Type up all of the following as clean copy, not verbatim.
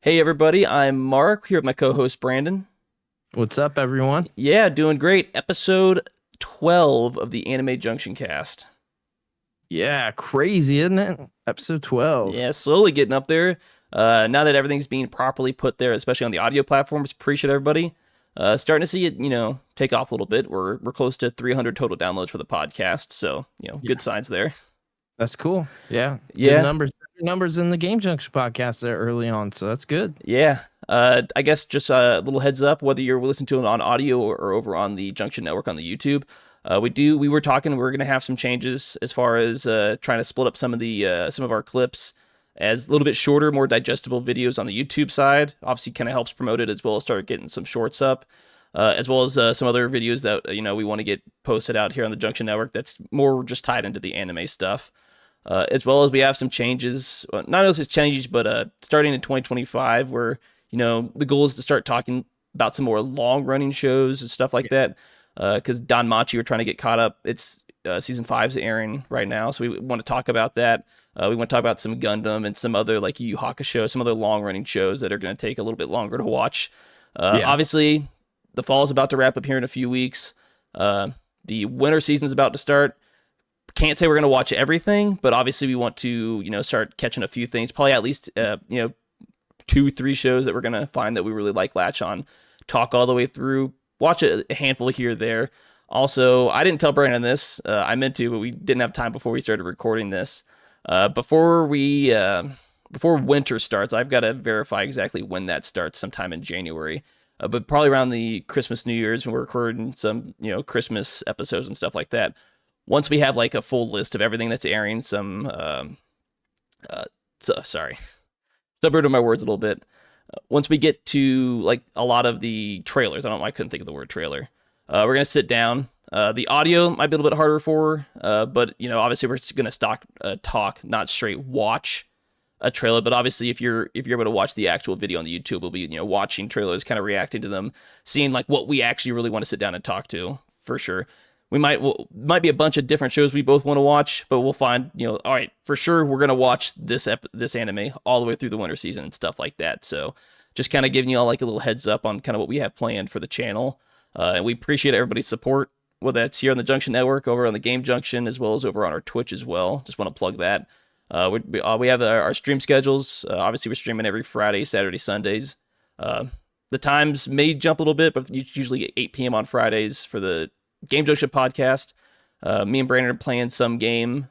Hey everybody, I'm Mark here with my co-host Brandon. What's up, everyone? Yeah, doing great. Episode 12 of the Anime Junction Cast. Yeah, crazy, isn't it? Episode 12. Yeah, slowly getting up there. Now that everything's being properly put there, especially on the audio platforms, appreciate everybody. Starting to see it, take off a little bit. We're close to 300 total downloads for the podcast, so Yeah, good signs there. that's cool. Yeah, good Yeah, numbers. Numbers in the Game Junction podcast there early on, so that's good. yeah. I guess just a little heads up, whether you're listening to it on audio or over on the Junction Network on the YouTube. We were talking, we're going to have some changes as far as trying to split up some of our clips as a little bit shorter, more digestible videos on the YouTube side. Obviously, kind of helps promote it as well as start getting some shorts up, as well as some other videos that we want to get posted out here on the Junction Network. That's more just tied into the anime stuff. As well as we have some changes, not only changes, but starting in 2025, where the goal is to start talking about some more long running shows and stuff like that. Because Don Machi, we're trying to get caught up. It's season 5's airing right now, so we want to talk about that. We want to talk about some Gundam and some other like Yu Yu Hakusho, some other long running shows that are going to take a little bit longer to watch. Yeah, Obviously, the fall is about to wrap up here in a few weeks. The winter season is about to start. Can't say we're going to watch everything, but obviously we want to start catching a few things. Probably at least 2-3 shows that we're going to find that we really like, latch on, talk all the way through, watch a handful here or there. Also, I didn't tell Brandon this. I meant to, but we didn't have time before we started recording this. Before winter starts, I've got to verify exactly when that starts, sometime in January. But probably around the Christmas, New Year's, when we're recording some Christmas episodes and stuff like that. Once we have like a full list of everything that's airing, sorry, stubborn to my words a little bit. Once we get to like a lot of the trailers, I couldn't think of the word trailer. We're gonna sit down. The audio might be a little bit harder for, but obviously we're gonna talk, not straight watch a trailer. But obviously, if you're able to watch the actual video on the YouTube, we'll be watching trailers, kind of reacting to them, seeing like what we actually really want to sit down and talk to for sure. We might be a bunch of different shows we both want to watch, but we'll find all right, for sure we're gonna watch this anime all the way through the winter season and stuff like that. So just kind of giving you all like a little heads up on kind of what we have planned for the channel, and we appreciate everybody's support, whether that's here on the Junction Network, over on the Game Junction, as well as over on our Twitch as well. Just want to plug that. We have our stream schedules. Obviously, we're streaming every Friday, Saturday, Sundays. The times may jump a little bit, but usually 8 p.m. on Fridays for the Game Junction podcast. Me and Brandon are playing some game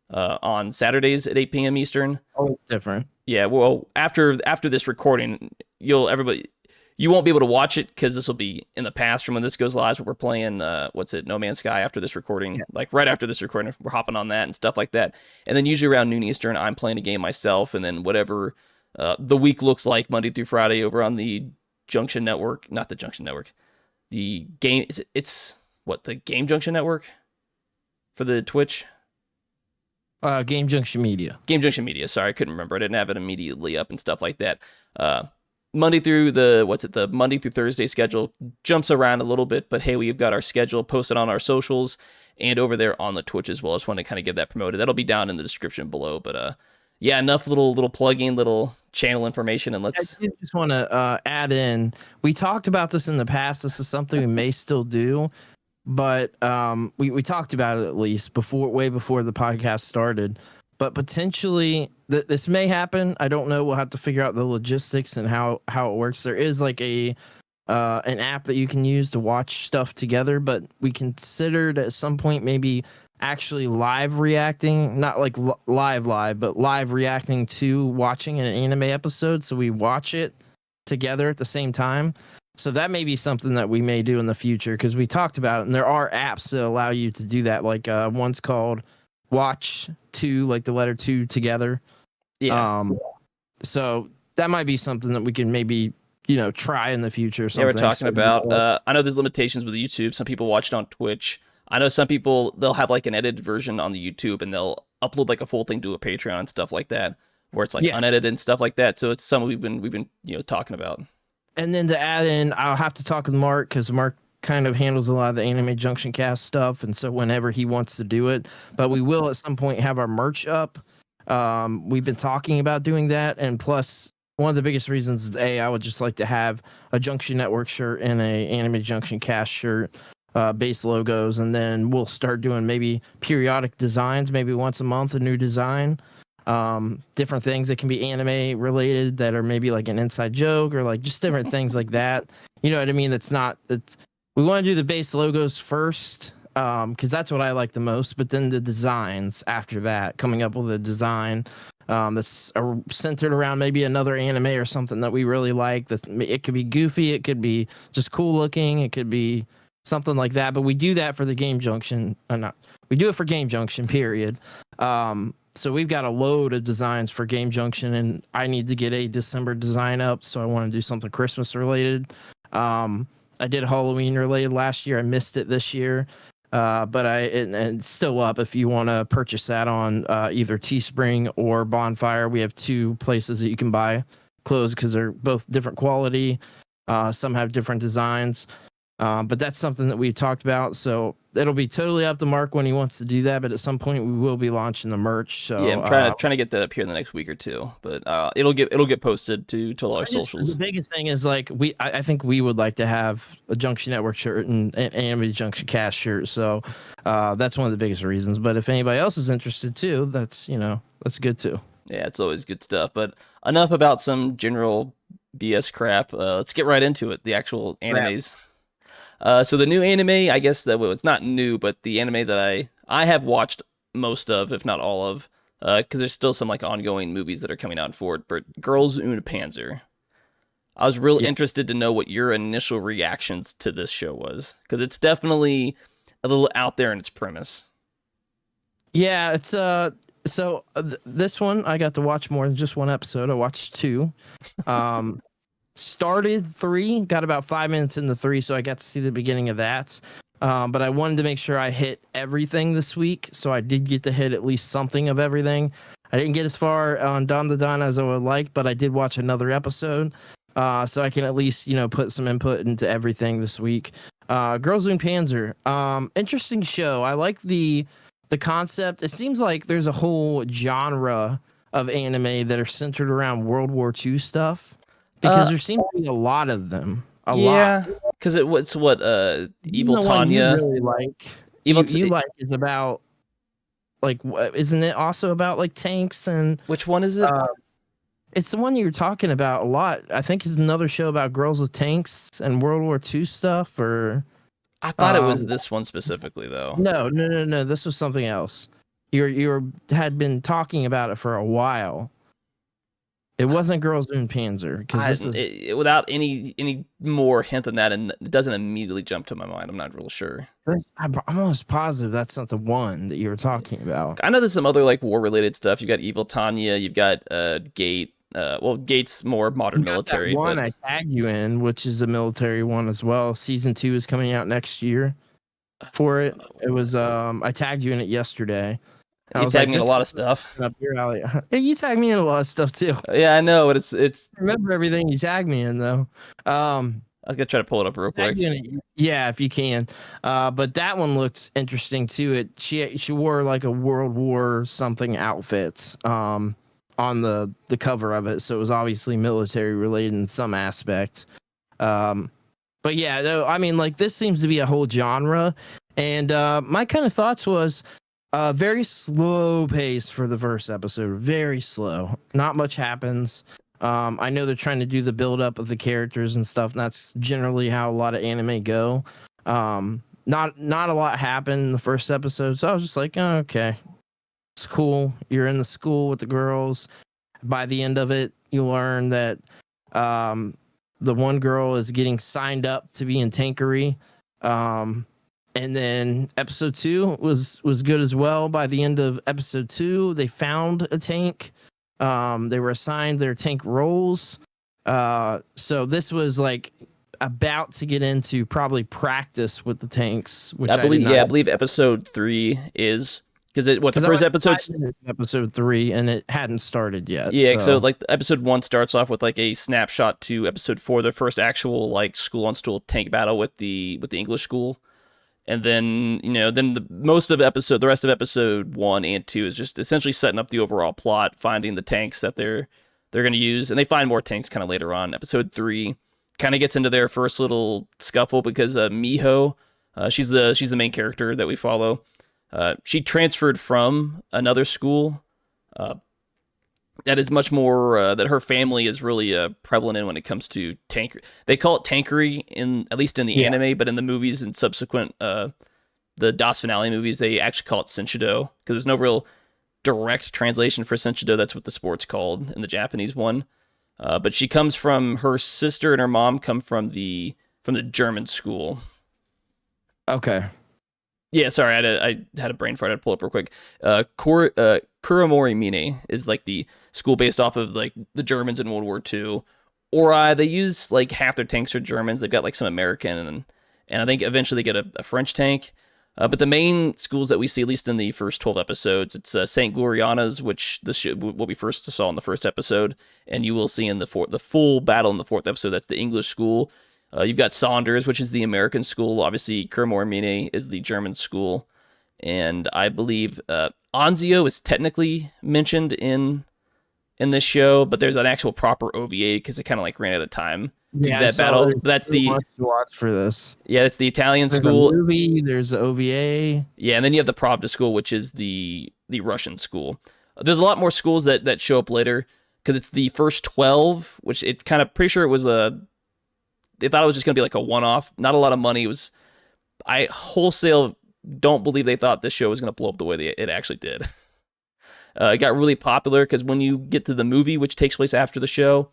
on Saturdays at 8 p.m. Eastern. oh, different. Yeah, well, after this recording, you won't be able to watch it because this will be in the past from when this goes live. But we're playing No Man's Sky after this recording. Yeah. Like right after this recording, we're hopping on that and stuff like that. And then usually around noon Eastern, I'm playing a game myself, and then whatever the week looks like Monday through Friday over on the Junction Network, not the Junction Network. The game it's what, the Game Junction Network for the Twitch? Game Junction Media. Game Junction Media. Sorry, I couldn't remember. I didn't have it immediately up and stuff like that. Monday through the Monday through Thursday schedule jumps around a little bit, but hey, we've got our schedule posted on our socials and over there on the Twitch as well. I just want to kind of get that promoted. That'll be down in the description below. But yeah, enough little plugging, little channel information, and let's. I did just want to add in. We talked about this in the past. This is something we may still do, but we talked about it at least way before the podcast started. But potentially this may happen. I don't know. We'll have to figure out the logistics and how it works. There is like an app that you can use to watch stuff together, but we considered at some point maybe actually live reacting, not like live, but live reacting to watching an anime episode. So we watch it together at the same time. So that may be something that we may do in the future, because we talked about it, and there are apps that allow you to do that. Like one's called Watch 2, like the letter 2 together. Yeah. So that might be something that we can maybe try in the future. Or Yeah, something. we're talking about. I know there's limitations with YouTube. Some people watch it on Twitch. I know some people, they'll have like an edited version on the YouTube, and they'll upload like a full thing to a Patreon and stuff like that, where it's like unedited and stuff like that. So it's something we've been talking about. And then to add in, I'll have to talk with Mark, because Mark kind of handles a lot of the Anime Junction Cast stuff, and so whenever he wants to do it, but we will at some point have our merch up. We've been talking about doing that, and plus one of the biggest reasons is I would just like to have a Junction Network shirt and a Anime Junction Cast shirt, base logos, and then we'll start doing maybe periodic designs, maybe once a month, a new design. Different things that can be anime related that are maybe like an inside joke or like just different things like that. You know what I mean? We want to do the base logos first, because that's what I like the most. But then the designs after that, coming up with a design that's centered around maybe another anime or something that we really like. That it could be goofy, it could be just cool looking, it could be something like that. But we do that for the Game Junction, not we do it for Game Junction. Period. So we've got a load of designs for Game Junction, and I need to get a December design up. So I want to do something Christmas related. I did Halloween related last year. I missed it this year. But it's still up if you want to purchase that on either Teespring or Bonfire. We have two places that you can buy clothes because they're both different quality. Some have different designs. But that's something that we've talked about. So it'll be totally up to Mark when he wants to do that. But at some point we will be launching the merch. So yeah, I'm trying to get that up here in the next week or two. But it'll get posted to all our socials. The biggest thing is like I think we would like to have a Junction Network shirt and an Anime Junction Cast shirt. So that's one of the biggest reasons. But if anybody else is interested too, that's good too. Yeah, it's always good stuff. But enough about some general BS crap. Let's get right into it. The actual animes. So the new anime, I guess it's not new, but the anime that I have watched most of, if not all of, because there's still some like ongoing movies that are coming out for it. But Girls und Panzer. I was real interested to know what your initial reactions to this show was, because it's definitely a little out there in its premise. Yeah, it's this one I got to watch more than just one episode. I watched two. Started 3, got about 5 minutes into 3, so I got to see the beginning of that. But I wanted to make sure I hit everything this week, so I did get to hit at least something of everything. I didn't get as far on Don the Don as I would like, but I did watch another episode, so I can at least put some input into everything this week. Girls und Panzer, interesting show. I like the concept. It seems like there's a whole genre of anime that are centered around World War II stuff. Because there seems to be a lot of them. A lot. Because it's what Evil Tanya. You really like. You like is about like, isn't it also about like tanks and? Which one is it? It's the one you were talking about a lot. I think it's another show about girls with tanks and World War II stuff. Or I thought it was this one specifically though. No. This was something else. You had been talking about it for a while. It wasn't Girls und Panzer because without any more hint than that, and it doesn't immediately jump to my mind. I'm not real sure. I'm almost positive that's not the one that you were talking about. I know there's some other like war related stuff. You got Evil Tanya. You've got Gate. Gate's more modern military. That one I tagged you in, which is a military one as well. Season 2 is coming out next year. For it, it was I tagged you in it yesterday. You tagged me in a lot of stuff. Up your alley. Hey, you tagged me in a lot of stuff too. Yeah, I know, but it's. I remember everything you tagged me in though. I was gonna try to pull it up real quick. Yeah, if you can. But that one looks interesting too. She wore like a World War something outfit on the cover of it, so it was obviously military related in some aspect. But yeah, though, I mean, like this seems to be a whole genre, and my kind of thoughts was. Very slow pace for the first episode. Very slow. Not much happens. I know they're trying to do the build up of the characters and stuff. And that's generally how a lot of anime go. Not a lot happened in the first episode. So I was just like, oh, okay, it's cool. You're in the school with the girls. By the end of it, you learn that the one girl is getting signed up to be in tankery. And then episode 2 was good as well. By the end of episode 2, they found a tank. They were assigned their tank roles. So this was like about to get into probably practice with the tanks. Which I believe episode 3 is because the first episode 3 and it hadn't started yet. Yeah, so like episode 1 starts off with like a snapshot to episode 4, the first actual like school on stool tank battle with the English school. And then, the rest of episode 1 and 2 is just essentially setting up the overall plot, finding the tanks that they're they're going to use, and they find more tanks kind of later on. Episode 3 kind of gets into their first little scuffle because Miho, she's the main character that we follow. She transferred from another school that is much more that her family is really prevalent in when it comes to tank. They call it tankery in at least in the anime, but in the movies and subsequent the DOS finale movies, they actually call it Senshido because there's no real direct translation for Senshido. That's what the sport's called in the Japanese one. But she comes from, her sister and her mom come from the German school. Okay. Yeah, sorry, I had a brain fart. I had to pull up real quick. Kuramori Mine is like the school based off of like the Germans in World War II. Ori, they use like half their tanks are Germans. They've got like some American and I think eventually they get a French tank. But the main schools that we see, at least in the first 12 episodes, it's St. Gloriana's, which what we first saw in the first episode, and you will see in the full battle in the 4th episode. That's the English school. You've got Saunders, which is the American school. Obviously, Kuramori Mine is the German school, and I believe Anzio is technically mentioned in this show, but there's an actual proper OVA because it kind of like ran out of time to do that battle. That's the much to watch for this. Yeah, it's the Italian There's school. a movie, there's OVA. Yeah, and then you have the Pravda school, which is the Russian school. There's a lot more schools that show up later because it's the first 12, which it kind of pretty sure it was they thought it was just gonna be like a one-off. Not a lot of money. I wholesale don't believe they thought this show was gonna blow up the way it actually did. It got really popular because when you get to the movie, which takes place after the show,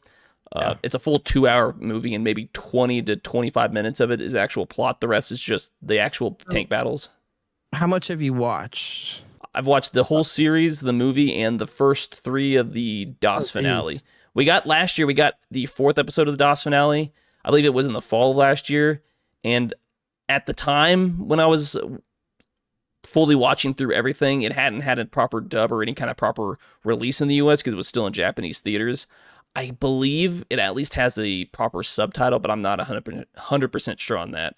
it's a full 2-hour movie, and maybe 20 to 25 minutes of it is actual plot. The rest is just the actual tank battles. How much have you watched? I've watched the whole series, the movie, and the first 3 of the DOS finale. Last year, we got the 4th episode of the DOS finale. I believe it was in the fall of last year. And at the time when I was fully watching through everything, it hadn't had a proper dub or any kind of proper release in the US because it was still in Japanese theaters. I believe it at least has a proper subtitle, but I'm not 100% sure on that.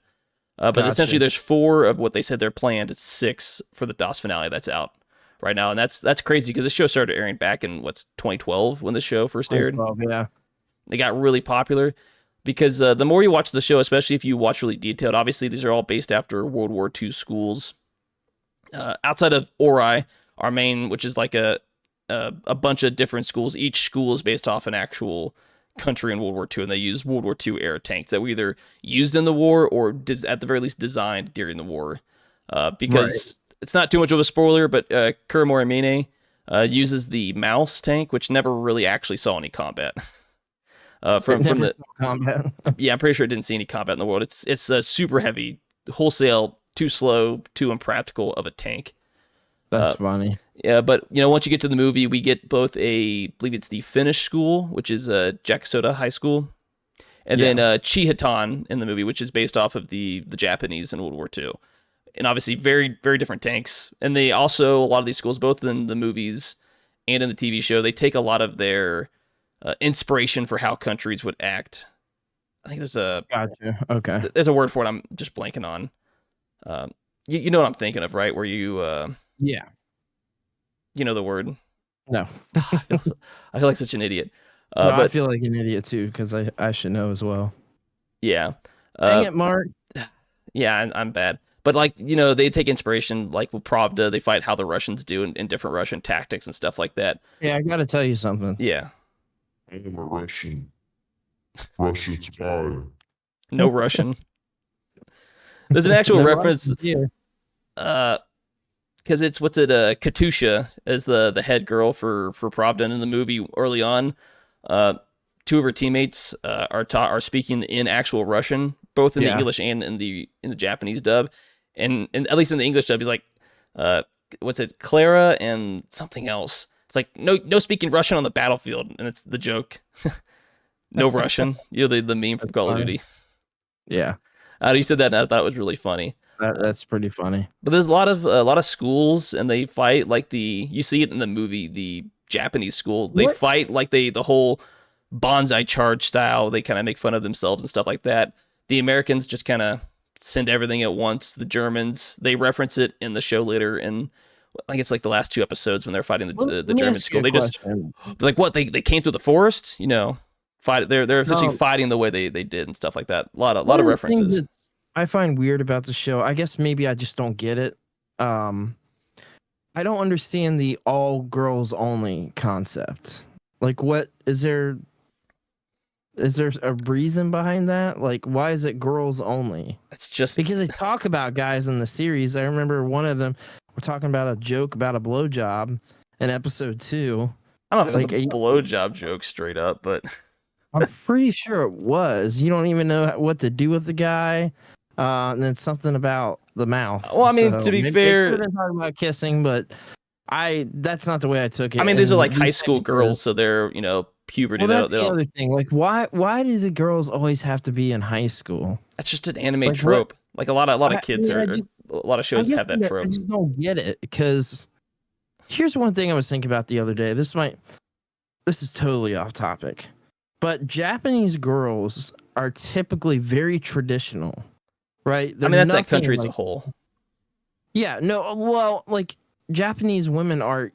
But essentially, there's 4 of what they said they're planned. It's 6 for the DOS finale that's out right now, and that's crazy because the show started airing back in 2012 when the show first aired. Yeah, it got really popular because the more you watch the show, especially if you watch really detailed, obviously these are all based after World War II schools. Outside of Ori, our main, which is like a bunch of different schools. Each school is based off an actual country in World War II, and they use World War II era tanks that were either used in the war or at the very least designed during the war. Because it's not too much of a spoiler, but Kuramori Mine uses the Mouse tank, which never really actually saw any combat. From the combat. Yeah, I'm pretty sure it didn't see any combat in the world. It's a super heavy, wholesale, too slow, too impractical of a tank. That's funny. Yeah, but once you get to the movie, we get both I believe it's the Finnish school, which is Jakusoda High School, and then Chihitan in the movie, which is based off of the Japanese in World War II. And obviously very, very different tanks. And they also, a lot of these schools, both in the movies and in the TV show, they take a lot of their inspiration for how countries would act. I think there's there's a word for it I'm just blanking on. You know what I'm thinking of, right? Where you you know the word. No. I feel like such an idiot. No, but I feel like an idiot too because I should know as well. Yeah. Dang it, Mark. Yeah, I'm bad. But they take inspiration, like with Pravda, they fight how the Russians do in different Russian tactics and stuff like that. Yeah, I got to tell you something. Yeah. I am a Russian spy. No Russian. There's an actual reference. Because it's Katusha as the head girl for Pravda in the movie early on. 2 of her teammates are speaking in actual Russian, both in the English and in the Japanese dub. And at least in the English dub, he's like, Clara and something else. It's like no speaking Russian on the battlefield, and it's the joke. No Russian. The meme from Call of Duty. Yeah. You said that, and I thought it was really funny. That's pretty funny. But there's a lot of schools, and they fight like you see it in the movie, the Japanese school. They fight like the whole bonsai charge style. They kind of make fun of themselves and stuff like that. The Americans just kind of send everything at once. The Germans, they reference it in the show later in I think it's like the last 2 episodes when they're fighting the Let me German ask school. you a They just question. like what they came through the forest, fight. They're essentially Um, fighting the way they did and stuff like that. A One lot of of the things references. that I find weird about the show, I guess maybe I just don't get it. Um, I don't understand the all girls only concept. Like, what is there? Is there a reason behind that? Like, why is it girls only? It's just Because they talk about guys in the series. I remember one of them. We're talking about a joke about a blowjob in episode 2. I don't know if it Like, was a blowjob joke straight up, but I'm pretty sure it was. You don't even know what to do with the guy. And then something about the mouth. well, I mean, So to be maybe they could fair, have been talking about kissing, but that's not the way I took it. I mean, these are And like we high said school it girls, so they're puberty. well, They that's don't. They the don't other thing. Like, why do the girls always have to be in high school? That's just an anime Like, what? trope. Like a lot of I kids mean, a lot of I shows guess have that I trope. just don't get it because here's one thing I was thinking about the other day. This is totally off topic, but Japanese girls are typically very traditional, right? I They're mean, that's that nothing country as a like, whole. yeah, no, well, like Japanese women are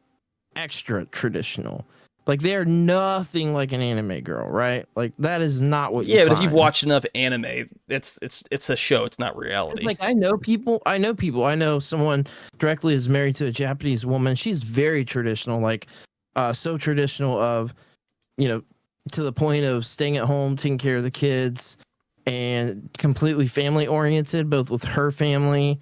extra traditional. Like they are nothing like an anime girl, right? Like that is not what you Yeah, but if you've find. watched enough anime, it's a show. It's not It's reality. like I know people. I know someone directly is married to a Japanese woman. She's very traditional, like so traditional of, to the point of staying at home, taking care of the kids, and completely family oriented, both with her family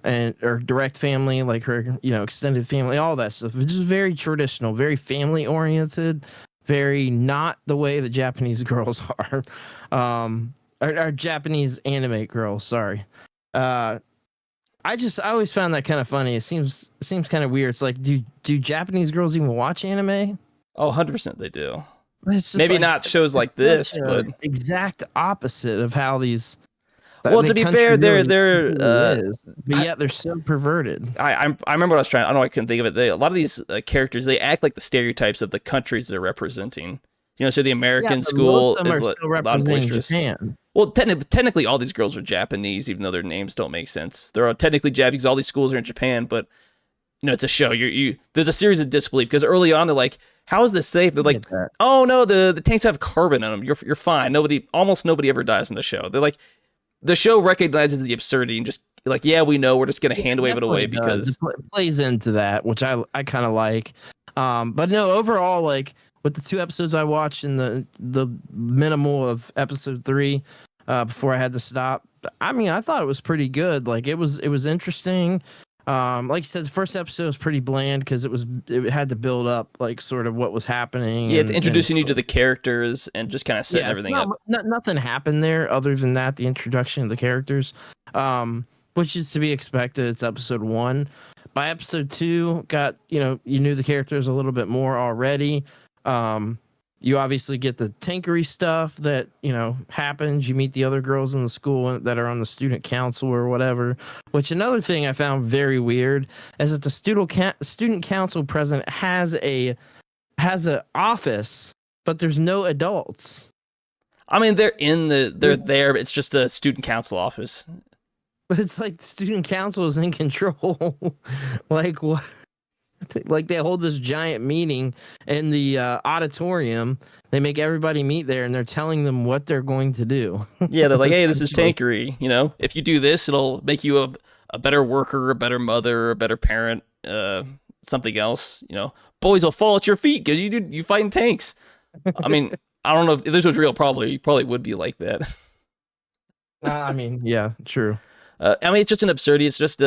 and or direct family, like her, extended family, all that stuff. It's just very traditional, very family oriented, very not the way the Japanese girls are. Or Japanese anime girls, sorry. I always found that kind of funny. It seems kind of weird. It's like, do Japanese girls even watch anime? Oh, 100% they do. It's just Maybe like, not shows like it's this, such but a exact opposite of how these. well, the to be country fair, really they're is, but I, yet they're so perverted. I remember what I was trying. I don't know. I couldn't think of it. A lot of these characters, they act like the stereotypes of the countries they're representing. So the Yeah, American but most school of them is are still loud and representing boisterous. Japan. Well, technically, all these girls are Japanese, even though their names don't make sense. They're all technically Japanese. All these schools are in Japan, but it's a show. There's a series of disbelief because early on they're like, "How is this safe?" They're like, "Oh no, the tanks have carbon in them. You're fine. Almost nobody ever dies in the show." They're like, the show recognizes the absurdity and just like, yeah, we know. We're just gonna hand wave it away because it plays into that, which I kind of like. But no, overall, like with the 2 episodes I watched and the minimal of episode 3, before I had to stop. I mean, I thought it was pretty good. Like it was interesting. Like you said, the first episode was pretty bland because it had to build up like sort of what was happening. yeah, it's and introducing you to the characters and just kind of setting everything up. Nothing happened there other than that, the introduction of the characters, which is to be expected. It's episode 1. By episode 2, you knew the characters a little bit more already. You obviously get the tankery stuff that happens. You meet the other girls in the school that are on the student council or whatever. Which another thing I found very weird is that the student council president has a office, but there's no adults. I mean, they're there. It's just a student council office. But it's like the student council is in control. Like what? Like they hold this giant meeting in the auditorium. They make everybody meet there, and they're telling them what they're going to do. Yeah, they're like, hey, this is tankery. If you do this, it'll make you a better worker, a better mother, a better parent, something else. Boys will fall at your feet because you fight in tanks. I mean, I don't know if this was real. Probably would be like that. I mean, yeah, true. I mean, it's just an absurdity. It's just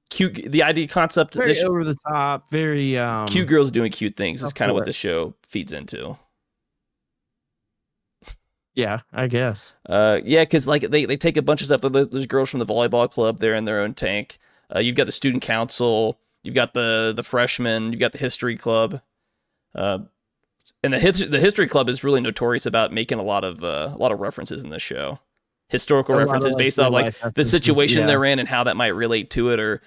cute. The idea concept. Very over the top. Very cute girls doing cute things is kind of what course. the show feeds into. Yeah, I guess. Yeah, because like they take a bunch of stuff. There's girls from the volleyball club. They're in their own tank. You've got the student council. You've got the freshmen. You've got the history club. And the history club is really notorious about making a lot of references in this show. Historical references based on like the situation they're in and how that might relate to it, or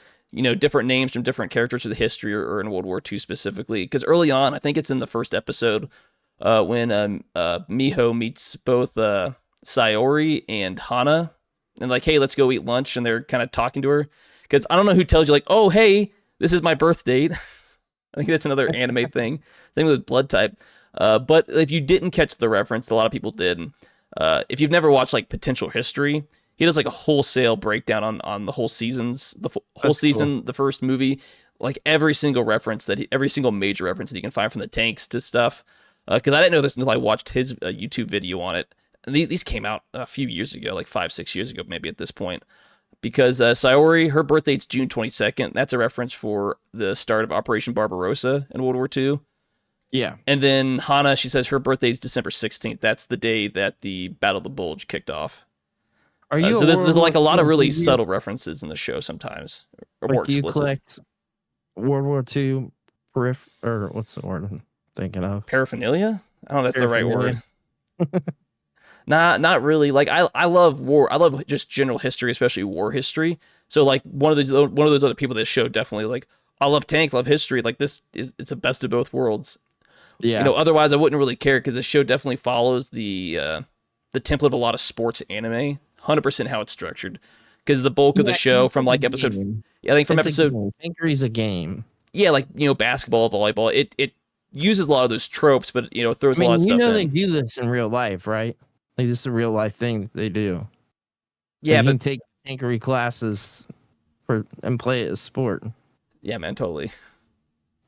different names from different characters of the history or in World War II specifically. Because early on, I think it's in the first episode when Miho meets both Sayori and Hana, and like, hey, let's go eat lunch, and they're kind of talking to her because I don't know who tells you like, oh hey, this is my birth date. I think that's another anime thing. Same with blood type. But if you didn't catch the reference, a lot of people did. If you've never watched like Potential History, he does like a wholesale breakdown on the whole seasons, whole season, cool. The first movie, like every single every single major reference that you can find from the tanks to stuff. Because I didn't know this until I watched his YouTube video on it. And these came out a few years ago, like 5-6 years ago, maybe at this point. Because Sayori, her birthday's June 22nd. That's a reference for the start of Operation Barbarossa in World War II. Yeah. And then Hana, she says her birthday's December 16th. That's the day that the Battle of the Bulge kicked off. Are you so there's like a lot of really subtle references in the show sometimes. Or more explicit. Do you collect World War II or what's the word I'm thinking of? Paraphernalia? I don't know if that's the right word. Not really. Like I love war. I love just general history, especially war history. So like one of those other people that show definitely like I love tanks, love history. Like it's a best of both worlds. Yeah. You know, otherwise I wouldn't really care because the show definitely follows the template of a lot of sports anime. 100% how it's structured. Because the bulk of the show from like episode, I think from episode, Tankery's a game. Yeah, like basketball, volleyball. It uses a lot of those tropes, but throws a lot of stuff in. You know they do this in real life, right? Like this is a real life thing that they do. Yeah, but you can take tankery classes and play it as sport. Yeah, man, totally.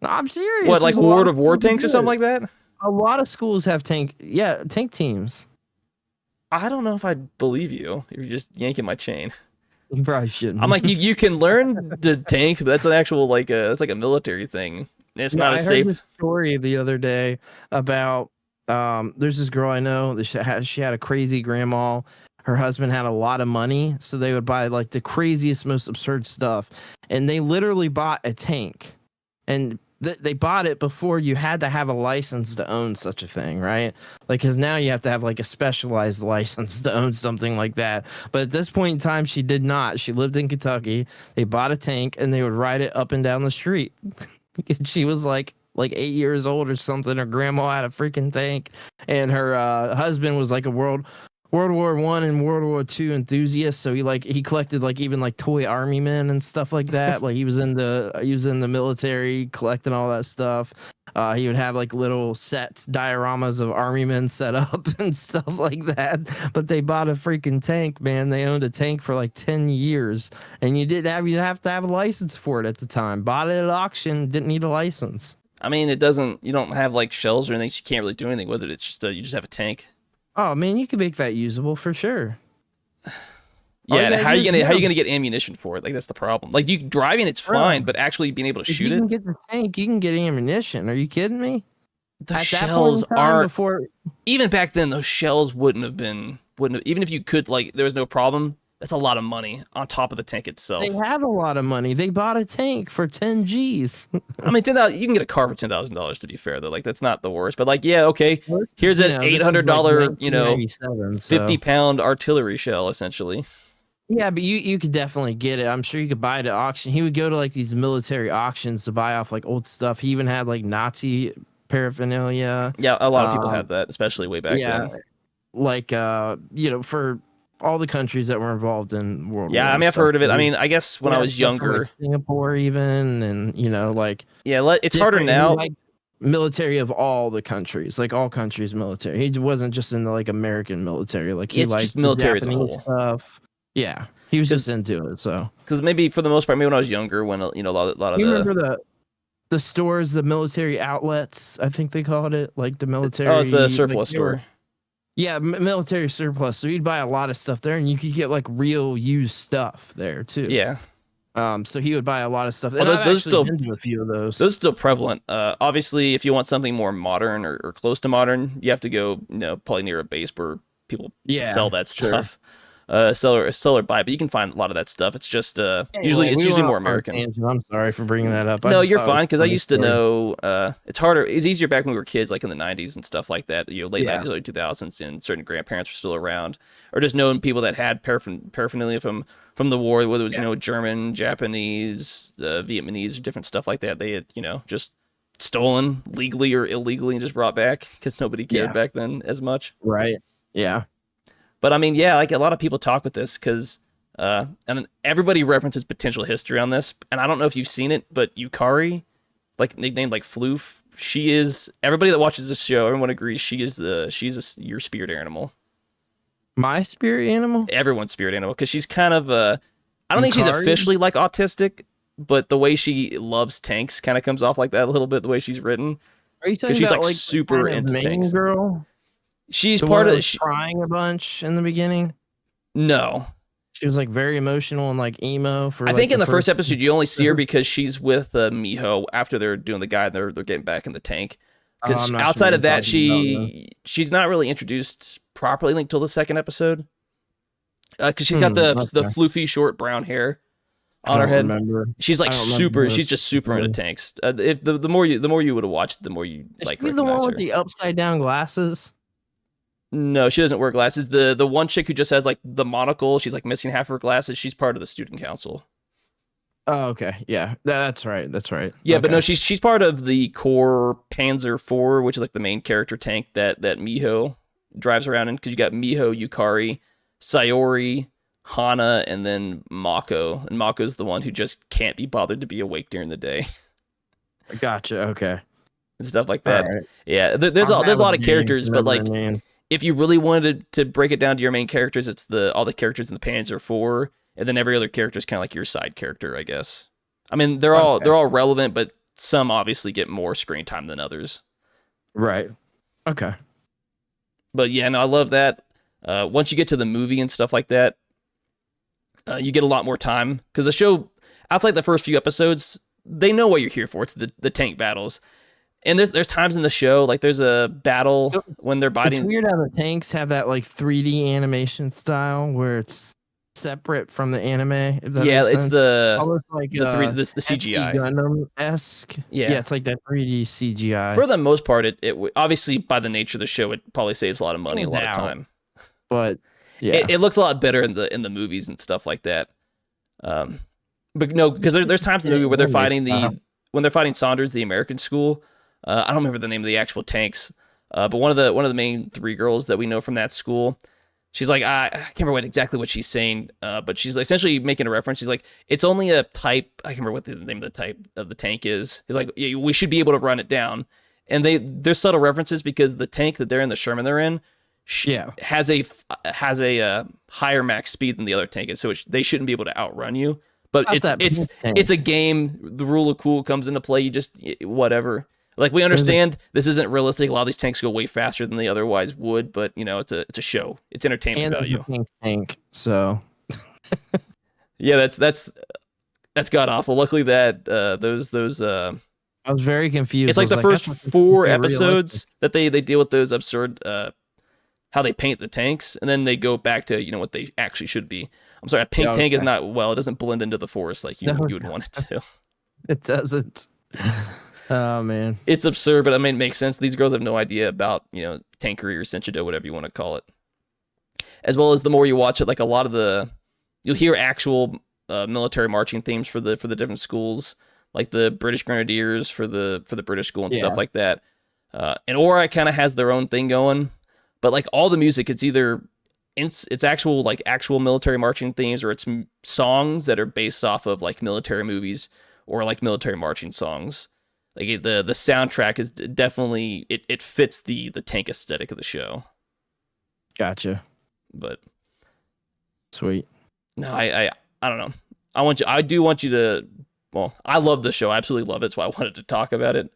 No, I'm serious. What, like World of War tanks or something like that? A lot of schools have tank teams. I don't know if I'd believe you. You're just yanking my chain. You probably shouldn't. I'm like, you can learn the tanks, but that's an actual that's like a military thing. It's not as safe. I heard a story the other day about there's this girl I know that she had a crazy grandma. Her husband had a lot of money, so they would buy like the craziest, most absurd stuff, and they literally bought a tank, and they bought it before you had to have a license to own such a thing, right? Like, because now you have to have like a specialized license to own something like that. But at this point in time, she did not. She lived in Kentucky. They bought a tank and they would ride it up and down the street. She was like 8 years old or something. Her grandma had a freaking tank, and her husband was like a World War I and World War II enthusiast, so he collected even toy army men and stuff like that. Like he was in the military collecting all that stuff. He would have like little sets, dioramas of army men set up and stuff like that. But they bought a freaking tank, man. They owned a tank for like 10 years, and you have to have a license for it at the time. Bought it at auction, didn't need a license. I mean, you don't have like shells or anything, so you can't really do anything with it. It's just you just have a tank. Oh man, you can make that usable for sure. Yeah, how are you gonna get ammunition for it? Like that's the problem. Like you driving, it's fine, but actually being able to shoot it. You can get the tank, you can get ammunition. Are you kidding me? The shells aren't. Even back then, those shells wouldn't have. Even if you could, there was no problem. That's a lot of money on top of the tank itself. They have a lot of money. They bought a tank for 10 G's. I mean, $10,000. You can get a car for $10,000. To be fair, though, that's not the worst. But yeah, okay. Here's an $800, 50-pound artillery shell, essentially. Yeah, but you could definitely get it. I'm sure you could buy it at auction. He would go to these military auctions to buy off old stuff. He even had Nazi paraphernalia. Yeah, a lot of people had that, especially way back then. For all the countries that were involved in World War. Yeah, I mean, I've heard of it. I mean, I guess when I was younger, Singapore even, and it's harder now. Military of all the countries, all countries military. He wasn't just in the American military. He it's just military as a whole stuff. Yeah, he was just into it. So because maybe for the most part, maybe when I was younger, when a lot of remember the stores, the military outlets, I think they called it, the military. Oh, it's a surplus store. Yeah, military surplus. So you'd buy a lot of stuff there, and you could get real used stuff there too. Yeah. So he would buy a lot of stuff. Well, those still been to a few of those. Those are still prevalent. Obviously, if you want something more modern or close to modern, you have to go, probably near a base where people sell that stuff. Sure. Sell or buy, but you can find a lot of that stuff. It's just usually more American. I'm sorry for bringing that up. No, you're fine, because I used to know it's harder. It's easier back when we were kids, in the 90s and stuff like that. Late 90s, early 2000s, and certain grandparents were still around, or just knowing people that had paraphernalia from the war, whether it was German, Japanese, Vietnamese, or different stuff like that. They had just stolen legally or illegally and just brought back because nobody cared back then as much. Right. Yeah. But I mean, yeah, a lot of people talk with this because And everybody references potential history on this, and I don't know if you've seen it, but Yukari, like nicknamed like Floof, she is everybody that watches this show. Everyone agrees she's your spirit animal. My spirit animal? Everyone's spirit animal because she's kind of I don't think she's Yukari? officially like autistic, but the way she loves tanks kind of comes off like that a little bit. The way she's written, Are you talking because she's about like like super the kind of into main tanks. girl? She's The part one that of. was crying a bunch in the beginning. No, She was like very emotional and like emo for. I like, think in the first episode you only see her Mhm. because she's with Miho after they're doing the guy and they're getting back in the tank. Oh, Because I'm not sure outside what of that, you're talking about, she's not really introduced properly until the second episode. Because she's got the okay. floofy short brown hair I on her don't head. remember. She's like I don't super. remember She's just super into really. tanks. If the more you would have watched, the more you Is like she the one recognize with her. the upside down glasses? No, she doesn't wear glasses. The one chick who just has like the monocle, she's like missing half her glasses. She's part of the student council. Oh, okay. Yeah, that's right. That's right. Yeah, but no, Okay. she's part of the core Panzer 4, which is like the main character tank that Miho drives around in. Because you got Miho, Yukari, Sayori, Hana, and then Mako. And Mako's the one who just can't be bothered to be awake during the day Gotcha. Okay. and stuff like All that. right. Yeah, there's I'm a bad lot with of names, characters, but like remembering names. if you really wanted to break it down to your main characters, it's all the characters in the Panzer 4, and then every other character is kind of like your side character, I guess. I mean, they're all relevant, but some obviously get more screen time than others. Right. Okay. But yeah, no, I love that. Once you get to the movie and stuff like that, you get a lot more time because the show, outside the first few episodes, they know what you're here for. It's the tank battles, and there's times in the show like there's a battle when they're It's biting. weird how the tanks have that like 3D animation style where it's separate from the anime. If that Yeah, makes it's sense. the Almost like the CGI. Gundam-esque. Yeah. Yeah, it's like that 3D CGI. For the most part, it obviously by the nature of the show, it probably saves a lot of money, a lot of time. But yeah, It looks a lot better in the movies and stuff like that. But no, because there's times in the movie where they're fighting when they're fighting Saunders, the American school. I don't remember the name of the actual tanks, but one of the main three girls that we know from that school, she's like, I can't remember exactly what she's saying, but she's essentially making a reference. She's like, it's only a type. I can't remember what the name of the type of the tank is. It's like, yeah, we should be able to run it down. And there's subtle references because the tank that they're in, the Sherman they're in, has a higher max speed than the other tank is, so they shouldn't be able to outrun you. But it's a game. The rule of cool comes into play. You just whatever. Like we understand this isn't realistic. A lot of these tanks go way faster than they otherwise would, but it's a show. It's entertainment value. And a tank, so yeah, that's god awful. Luckily that those I was very confused. it's like the first 4 episodes that they deal with those absurd how they paint the tanks, and then they go back to what they actually should be. I'm sorry, a pink tank is not it doesn't blend into the forest like you would want it to. It doesn't. Oh man, it's absurd, but I mean, it makes sense. These girls have no idea about tankery or senchido, whatever you want to call it. As well as the more you watch it, like a lot of you'll hear actual military marching themes for the different schools, like the British Grenadiers for the British school and stuff like that. And Ori kind of has their own thing going, but like all the music, it's either it's actual military marching themes, or it's songs that are based off of like military movies or like military marching songs. Like the soundtrack is definitely it fits the tank aesthetic of the show. Gotcha. But sweet. No, I don't know. I do want you to. Well, I love the show. I absolutely love it. That's why I wanted to talk about it.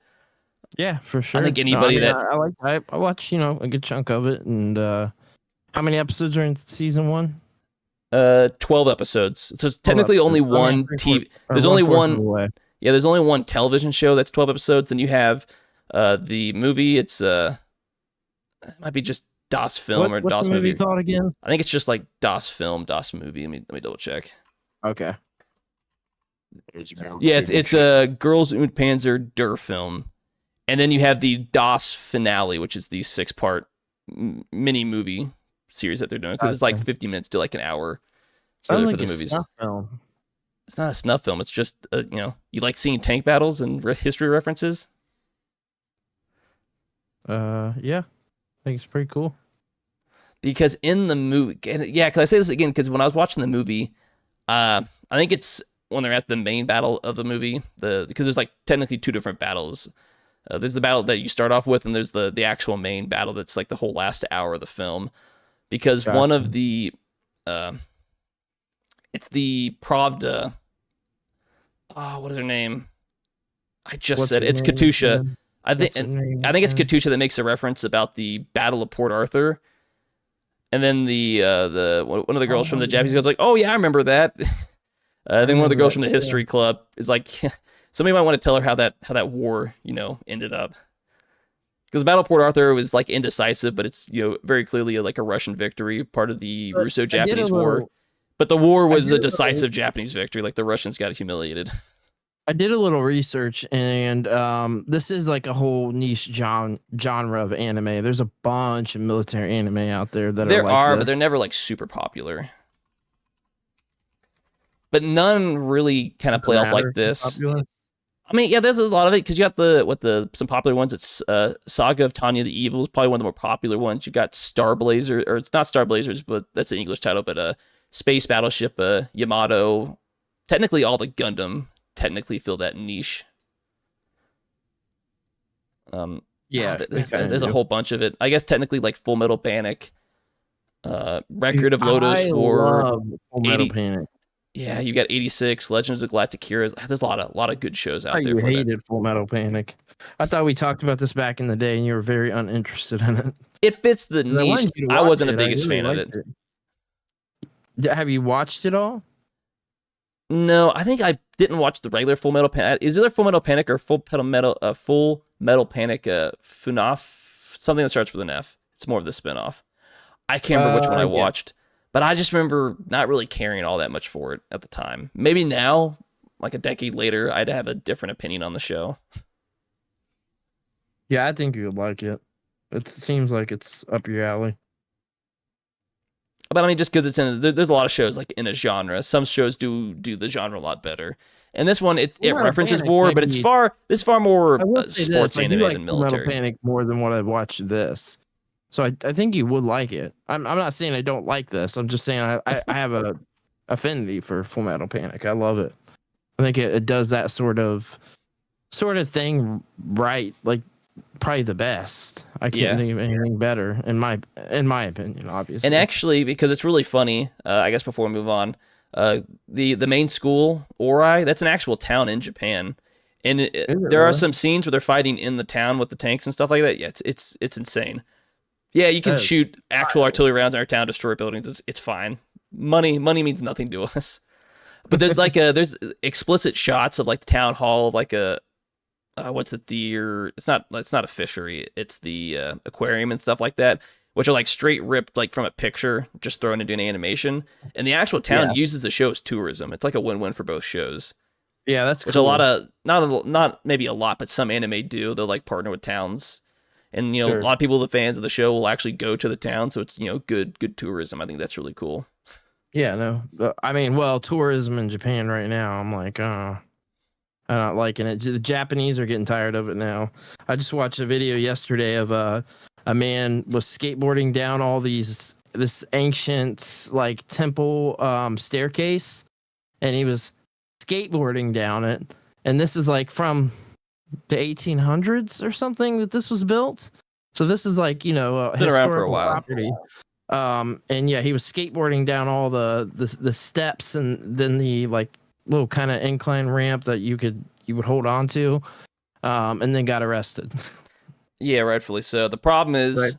Yeah, for sure. I think anybody I watched a good chunk of it. And how many episodes are in season 1? 12 episodes. So it's technically only one TV. There's only one. Yeah, there's only one television show that's 12 episodes. Then you have the movie. It's it might be just Das Film or what's Das the movie Movie called again? I think it's just like Das Film, Das Movie. Let me double check. Okay. Yeah, it's a Girls und Panzer Der Film, and then you have the Das Finale, which is the 6-part mini movie series that they're doing because it's like 50 minutes to like an hour for the movies. Snuff film. It's not a snuff film. It's just you like seeing tank battles and history references. Yeah, I think it's pretty cool. Because in the movie, because I say this again, because when I was watching the movie, I think it's when they're at the main battle of the movie, because there's like technically two different battles. There's the battle that you start off with, and there's the actual main battle that's like the whole last hour of the film. Because Gotcha. one of the, it's the Pravda. Oh, what is her name? I just said it's Katusha. I think it's Katusha that makes a reference about the Battle of Port Arthur. And then the one of the girls from the Japanese goes like, "Oh yeah, I remember that." Then one of the girls from the history club is like, somebody might want to tell her how that war, ended up. Because the Battle of Port Arthur was like indecisive, but it's very clearly like a Russian victory, part of the Russo-Japanese War. But the war was a decisive Japanese victory. Like the Russians got humiliated. I did a little research, and this is like a whole niche genre of anime. There's a bunch of military anime out there that there are like are, but they're never like super popular. But none really kind of play off like this. Popular? I mean, yeah, there's a lot of it because you got some popular ones. It's Saga of Tanya the Evil is probably one of the more popular ones. You got Star Blazer, or it's not Star Blazers, but that's an English title. But Space Battleship, Yamato. Technically, all the Gundam technically fill that niche. Yeah, there's a whole bunch of it. I guess technically, like Full Metal Panic, Record of Lodoss War, Full Metal Panic. Yeah, you got 86, Legends of Galactic Heroes. There's a lot of good shows out there. You hated Full Metal Panic. I thought we talked about this back in the day, and you were very uninterested in it. It fits the niche. I wasn't the biggest fan of it. Have you watched it all? No, I think I didn't watch the regular Full Metal Panic. Is there Full Metal Panic or Full Metal Panic FNAF? Something that starts with an F. It's more of the spinoff. I can't remember which one I watched. But I just remember not really caring all that much for it at the time. Maybe now, like a decade later, I'd have a different opinion on the show. Yeah, I think you would like it. It seems like it's up your alley. But I mean, just because there's a lot of shows like in a genre. Some shows do the genre a lot better. And this one, it references war, but it's far more sports anime than military. Metal Panic more than what I've watched this. So I think you would like it. I'm not saying I don't like this. I'm just saying I have a affinity for Full Metal Panic. I love it. I think it does that sort of thing right. Like probably the best. I can't think of anything better in my opinion, obviously. And actually, because it's really funny, I guess before we move on, the main school, Ori, that's an actual town in Japan. And there are some scenes where they're fighting in the town with the tanks and stuff like that. Yeah, it's insane. Yeah, you can shoot actual artillery rounds in our town, destroy buildings. It's fine. Money means nothing to us. But there's there's explicit shots of like the town hall, of like a what's it, it's not a fishery, it's the aquarium and stuff like that, which are like straight ripped like from a picture, just thrown into an animation. And the actual town uses the show as tourism. It's like a win-win for both shows. Yeah, that's which cool. A lot of not maybe a lot, but some anime do. They'll like partner with towns. And, a lot of people, the fans of the show, will actually go to the town. So it's, good tourism. I think that's really cool. Yeah, no. I mean, tourism in Japan right now, I'm like, I'm not liking it. The Japanese are getting tired of it now. I just watched a video yesterday of a man was skateboarding down this ancient, like, temple staircase. And he was skateboarding down it. And this is, like, from the 1800s or something that this was built. So this is like, been around for a while. Property. And yeah, he was skateboarding down all the steps and then the like little kind of incline ramp that you would hold on to, and then got arrested. Yeah, rightfully so. The problem is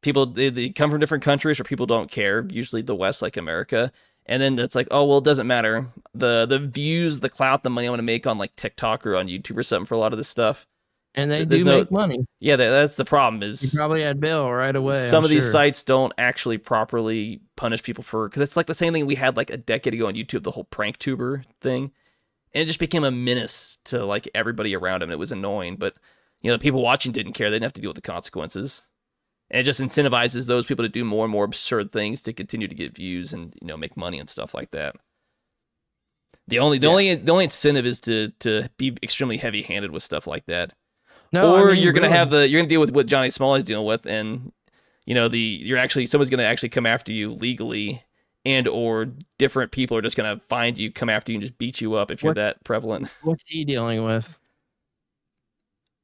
people they come from different countries where people don't care, usually the West, like America. And then it's like, oh, well, it doesn't matter. The views, the clout, the money I want to make on like TikTok or on YouTube or something for a lot of this stuff. And they do make money. Yeah, that's the problem is... You probably had bail right away. Some of these sites don't actually properly punish people for... Because it's like the same thing we had like a decade ago on YouTube, the whole prank tuber thing. And it just became a menace to like everybody around him. It was annoying. But, the people watching didn't care. They didn't have to deal with the consequences. And it just incentivizes those people to do more and more absurd things to continue to get views and make money and stuff like that. The only incentive is to be extremely heavy-handed with stuff like that. No, or you're gonna deal with what Johnny Smalley's dealing with, and someone's gonna actually come after you legally and or different people are just gonna find you, come after you, and just beat you up if you're that prevalent. What's he dealing with?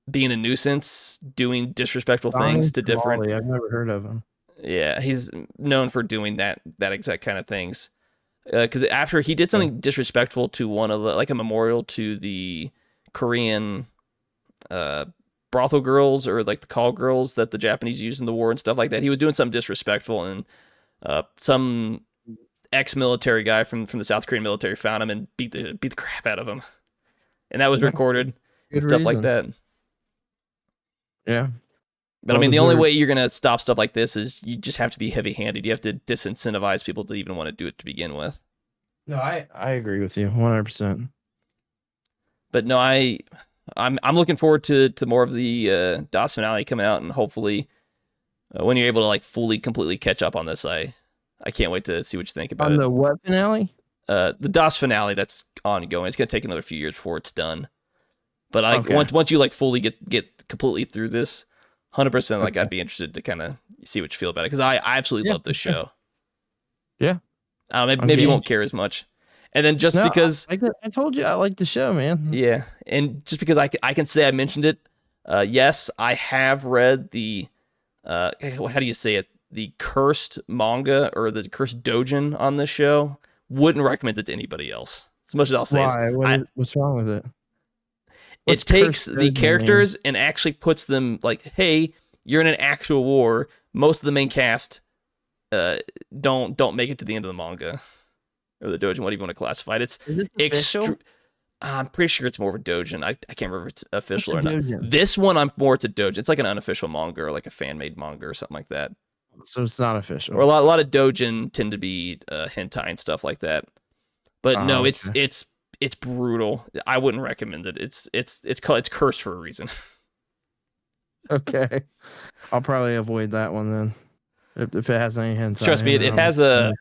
Being a nuisance, doing disrespectful things to different. I've never heard of him. Yeah, he's known for doing that exact kind of things. Because after he did something disrespectful to one of the, like a memorial to the Korean brothel girls, or like the call girls that the Japanese used in the war and stuff like that. He was doing something disrespectful, and some ex-military guy from the South Korean military found him and beat the crap out of him, and that was recorded and stuff like that. Yeah. But I mean, the only way you're gonna stop stuff like this is you just have to be heavy-handed. You have to disincentivize people to even want to do it to begin with. No, I agree with you 100%. But no, I'm looking forward to more of the DOS finale coming out, and hopefully when you're able to like fully, completely catch up on this, I can't wait to see what you think about it. On the what finale? The DOS finale that's ongoing. It's gonna take another few years before it's done. But Okay. once you like fully get completely through this, 100%, like I'd be interested to kind of see what you feel about it, because I absolutely love this show. Yeah. Maybe you won't care as much. And then just because I told you I like the show, man. yeah, and just because I can say I mentioned it, yes, I have read the how do you say it? The cursed manga, or the cursed doujin on this show. Wouldn't recommend it to anybody else. As much as I'll say, why? What's wrong with it? It takes the characters and actually puts them like, hey, you're in an actual war. Most of the main cast don't make it to the end of the manga or the doujin, whatever you want to classify it. It's I'm pretty sure it's more of a doujin. I can't remember if it's official or not. Doujin? This one, it's a doujin. It's like an unofficial manga, or like a fan-made manga or something like that. So it's not official. Or a lot of doujin tend to be hentai and stuff like that. But no, okay. it's brutal. I wouldn't recommend it. It's cursed for a reason. Okay, I'll probably avoid that one then. If it has any hentai. Trust me, it has a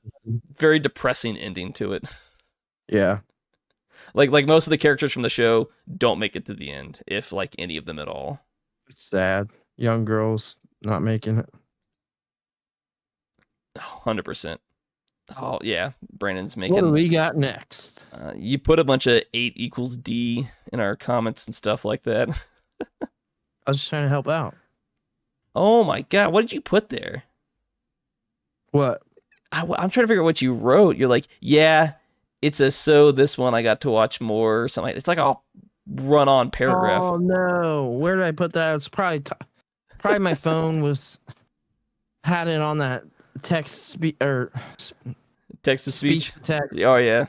very depressing ending to it. Yeah. Like most of the characters from the show don't make it to the end, if like any of them at all. It's sad. Young girls not making it. 100%. Oh yeah, Brandon's making. What do we got next? You put a bunch of 8 equals D in our comments and stuff like that. I was just trying to help out. Oh my god, what did you put there? What? I'm trying to figure out what you wrote. You're like, yeah, it's this one I got to watch more or something. It's like a run-on paragraph. Oh no, where did I put that? It's probably my phone had it on that text Text to speech. Text. Oh yeah.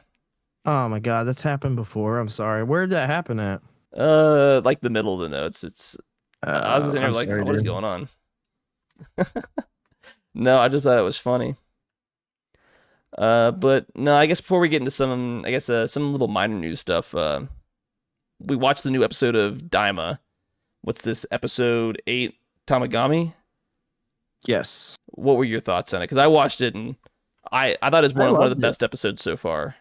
Oh my god, that's happened before. I'm sorry. Where did that happen at? Like the middle of the notes. It's. I was sitting there like, what is going on? No, I just thought it was funny. But no, I guess before we get into some little minor news stuff, we watched the new episode of Daima. What's this, episode 8, Tamagami? Yes. What were your thoughts on it? Because I watched it and I thought it was one of the best episodes so far.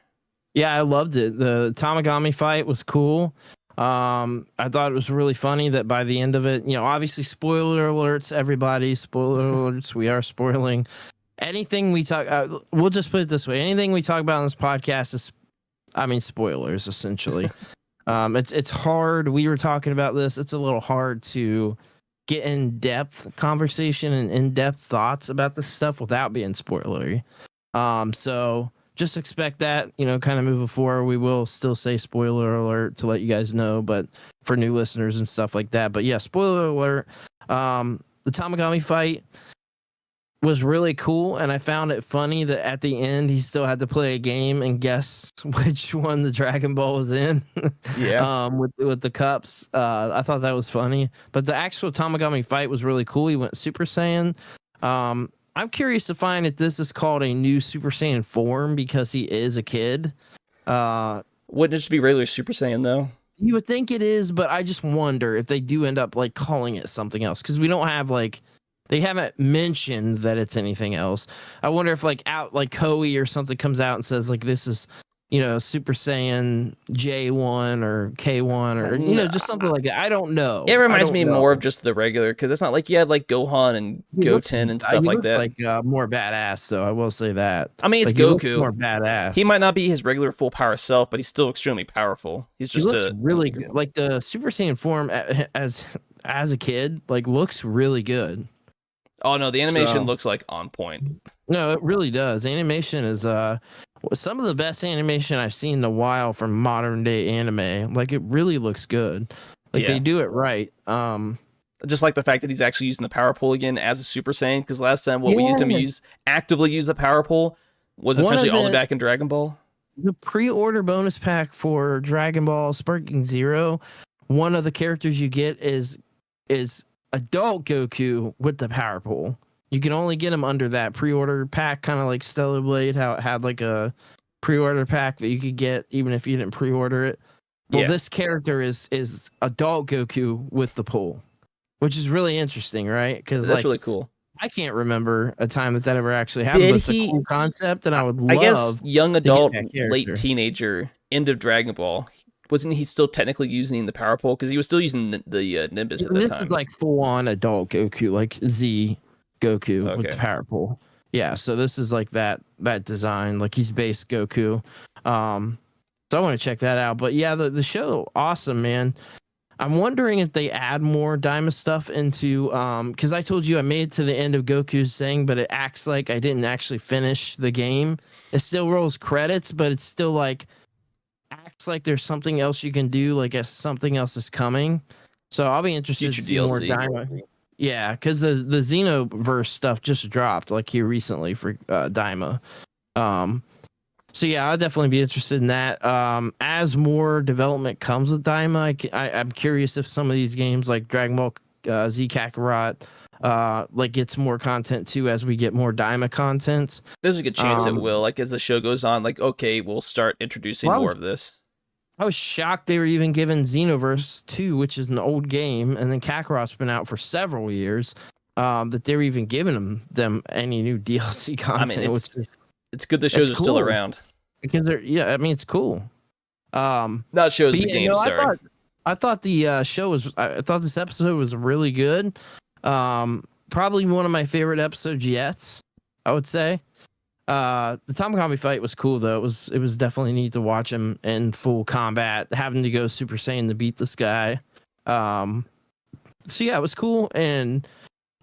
Yeah, I loved it. The Tamagami fight was cool. I thought it was really funny that by the end of it, obviously spoiler alerts, everybody, spoiler alerts. We are spoiling anything we talk. We'll just put it this way: anything we talk about on this podcast is, spoilers essentially. It's hard. We were talking about this. It's a little hard to get in-depth conversation and in-depth thoughts about this stuff without being spoilery. So just expect that, kind of moving forward. We will still say spoiler alert to let you guys know, but for new listeners and stuff like that. But yeah, spoiler alert. The Tamagami fight was really cool, and I found it funny that at the end he still had to play a game and guess which one the Dragon Ball was in. Yeah. With the cups. I thought that was funny. But the actual Tamagami fight was really cool. He went Super Saiyan. I'm curious to find if this is called a new Super Saiyan form because he is a kid. Wouldn't it just be regular Super Saiyan though? You would think it is, but I just wonder if they do end up like calling it something else, because we don't have they haven't mentioned that it's anything else. I wonder if Koei or something comes out and says this is Super Saiyan J1 or K1 or just something like that. I don't know. It reminds me more know. of just the regular, because it's not like you had like Gohan and Goten and stuff he like looks that. like more badass, so I will say that. I mean, it's like, he looks Goku. more badass. He might not be his regular full power self, but he's still extremely powerful. He looks really good. Like the Super Saiyan form as a kid, like looks really good. Oh no, the animation looks like on point. No, it really does. Animation is some of the best animation I've seen in a while from modern day anime. Like it really looks good. Like they do it right. Just like the fact that he's actually using the power pole again as a Super Saiyan, because last time what we used him to actively use the power pole was essentially all the way back in Dragon Ball. The pre-order bonus pack for Dragon Ball Sparking Zero, one of the characters you get is adult Goku with the power pole. You can only get him under that pre-order pack, kind of like Stellar Blade, how it had like a pre-order pack that you could get even if you didn't pre-order it. Well, this character is adult Goku with the pole, which is really interesting, right? Because that's really cool. I can't remember a time that ever actually happened, but it's a cool concept, and I would love. I guess young adult, late teenager, end of Dragon Ball. Wasn't he still technically using the power pole? Because he was still using the Nimbus at the time. This is like full-on adult Goku, like Z Goku with the power pole. Yeah, so this is like that design, like he's base Goku. So I want to check that out. But yeah, the show, awesome, man. I'm wondering if they add more Daima stuff into because I told you I made it to the end of Goku's thing, but it acts like I didn't actually finish the game. It still rolls credits, but it's still like acts like there's something else you can do, like as something else is coming. So I'll be interested to see more Daima. Yeah, because the Xenoverse stuff just dropped like here recently for Daima. So yeah, I'll definitely be interested in that. As more development comes with Daima, I'm curious if some of these games like Dragon Ball Z Kakarot like gets more content too as we get more Daima content. There's a good chance it will. Like as the show goes on, like okay, we'll start introducing more of this. I was shocked they were even given Xenoverse 2, which is an old game, and then Kakarot's been out for several years. That they're even giving them any new DLC content. I mean, it's good the shows are still around. Because it's cool. Not shows, the games. Sorry, I thought the show was. I thought this episode was really good. Probably one of my favorite episodes yet. I would say. The Tamagami fight was cool though. It was definitely neat to watch him in full combat, having to go Super Saiyan to beat this guy. So yeah, it was cool, and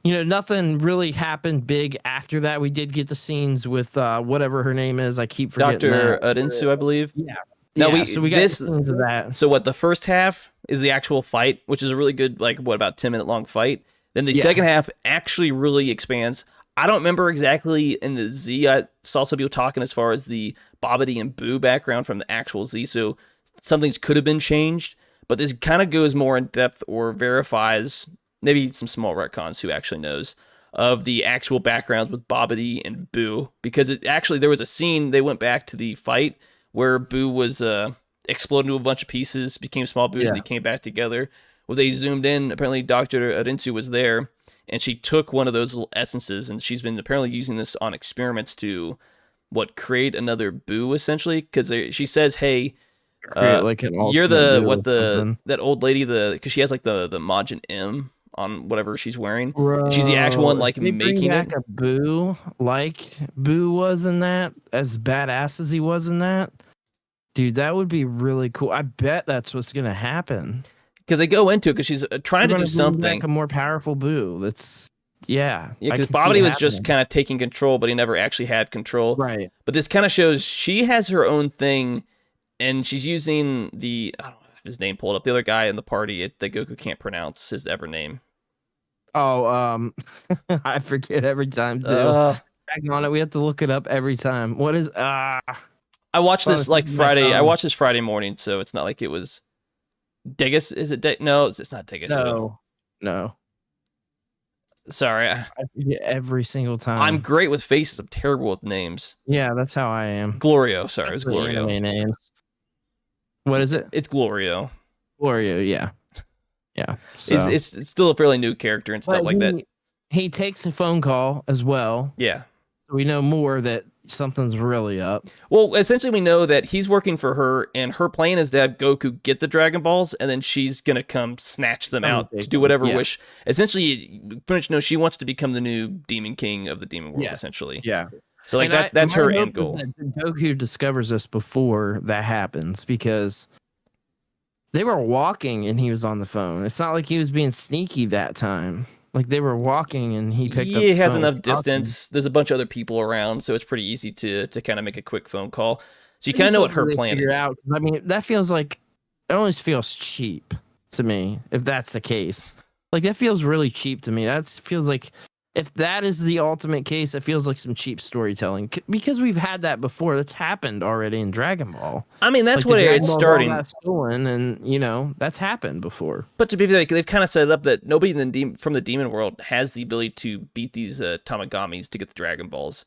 nothing really happened big after that. We did get the scenes with whatever her name is. I keep forgetting. Dr. Udensu, I believe. Yeah. No, so we got this into that. So what the first half is the actual fight, which is a really good, like about 10-minute long fight. Then the second half actually really expands. I don't remember exactly in the Z. I saw some people talking as far as the Babidi and Boo background from the actual Z. So some things could have been changed, but this kind of goes more in depth or verifies maybe some small retcons, who actually knows, of the actual backgrounds with Babidi and Boo. Because there was a scene, they went back to the fight where Boo was exploded into a bunch of pieces, became small Boos, and they came back together. Well, they zoomed in. Apparently, Dr. Arinsu was there, and she took one of those little essences, and she's been apparently using this on experiments to, create another Boo, essentially. Because she says, hey, like you're that old lady, because she has like the Majin M on whatever she's wearing. Bro, she's the actual one making back a Boo like Boo was in that, as badass as he was in that. Dude, that would be really cool. I bet that's what's gonna happen. Because they go into it because she's trying to do something. Back a more powerful Boo. That's because Babidi was just kind of taking control, but he never actually had control. Right. But this kind of shows she has her own thing, and she's using I don't know if his name pulled up. The other guy in the party that Goku can't pronounce his ever name. Oh, I forget every time too. Back on it, we have to look it up every time. What is I watched this Friday. I watched this Friday morning, so it's not like it was Degas. Is it? No, it's not Degas. No. Sorry, I forget every single time. I'm great with faces. I'm terrible with names. Yeah, that's how I am. Glorio. Sorry, it was Glorio. Names. What is it? It's Glorio. Glorio, yeah. Yeah. So. It's still a fairly new character and stuff like that. He takes a phone call as well. Yeah. We know more that something's really up. Well, essentially, we know that he's working for her, and her plan is to have Goku get the Dragon Balls, and then she's gonna come snatch them out to do whatever wish. Essentially, pretty much, no, she wants to become the new Demon King of the Demon World. Essentially, Yeah. So like that's her end goal. Goku discovers this before that happens because they were walking and he was on the phone. It's not like he was being sneaky that time. Like they were walking and he picked up. He has enough distance. There's a bunch of other people around, so it's pretty easy to kind of make a quick phone call. So you kind of know what her plan is. Out. I mean, that feels like it always feels cheap to me if that's the case. Like that feels really cheap to me. That feels like if that is the ultimate case, it feels like some cheap storytelling because we've had that before. That's happened already in Dragon Ball. I mean, that's what it's starting. Stolen, and that's happened before. But to be fair, they've kind of set it up that nobody from the Demon World has the ability to beat these Tamagamis to get the Dragon Balls.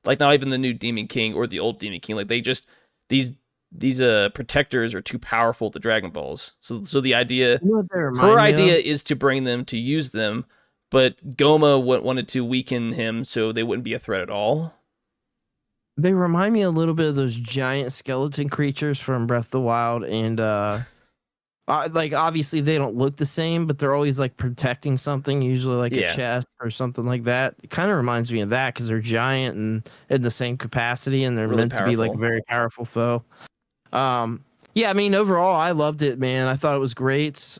Like not even the new Demon King or the old Demon King. Like they just these protectors are too powerful with the Dragon Balls. So the idea, her idea is to bring them to use them. But Goma wanted to weaken him so they wouldn't be a threat at all. They remind me a little bit of those giant skeleton creatures from Breath of the Wild, and like obviously they don't look the same, but they're always like protecting something, usually like a chest or something like that. It kind of reminds me of that because they're giant and in the same capacity, and they're really meant to be like a very powerful foe. Yeah, I mean overall, I loved it, man. I thought it was great.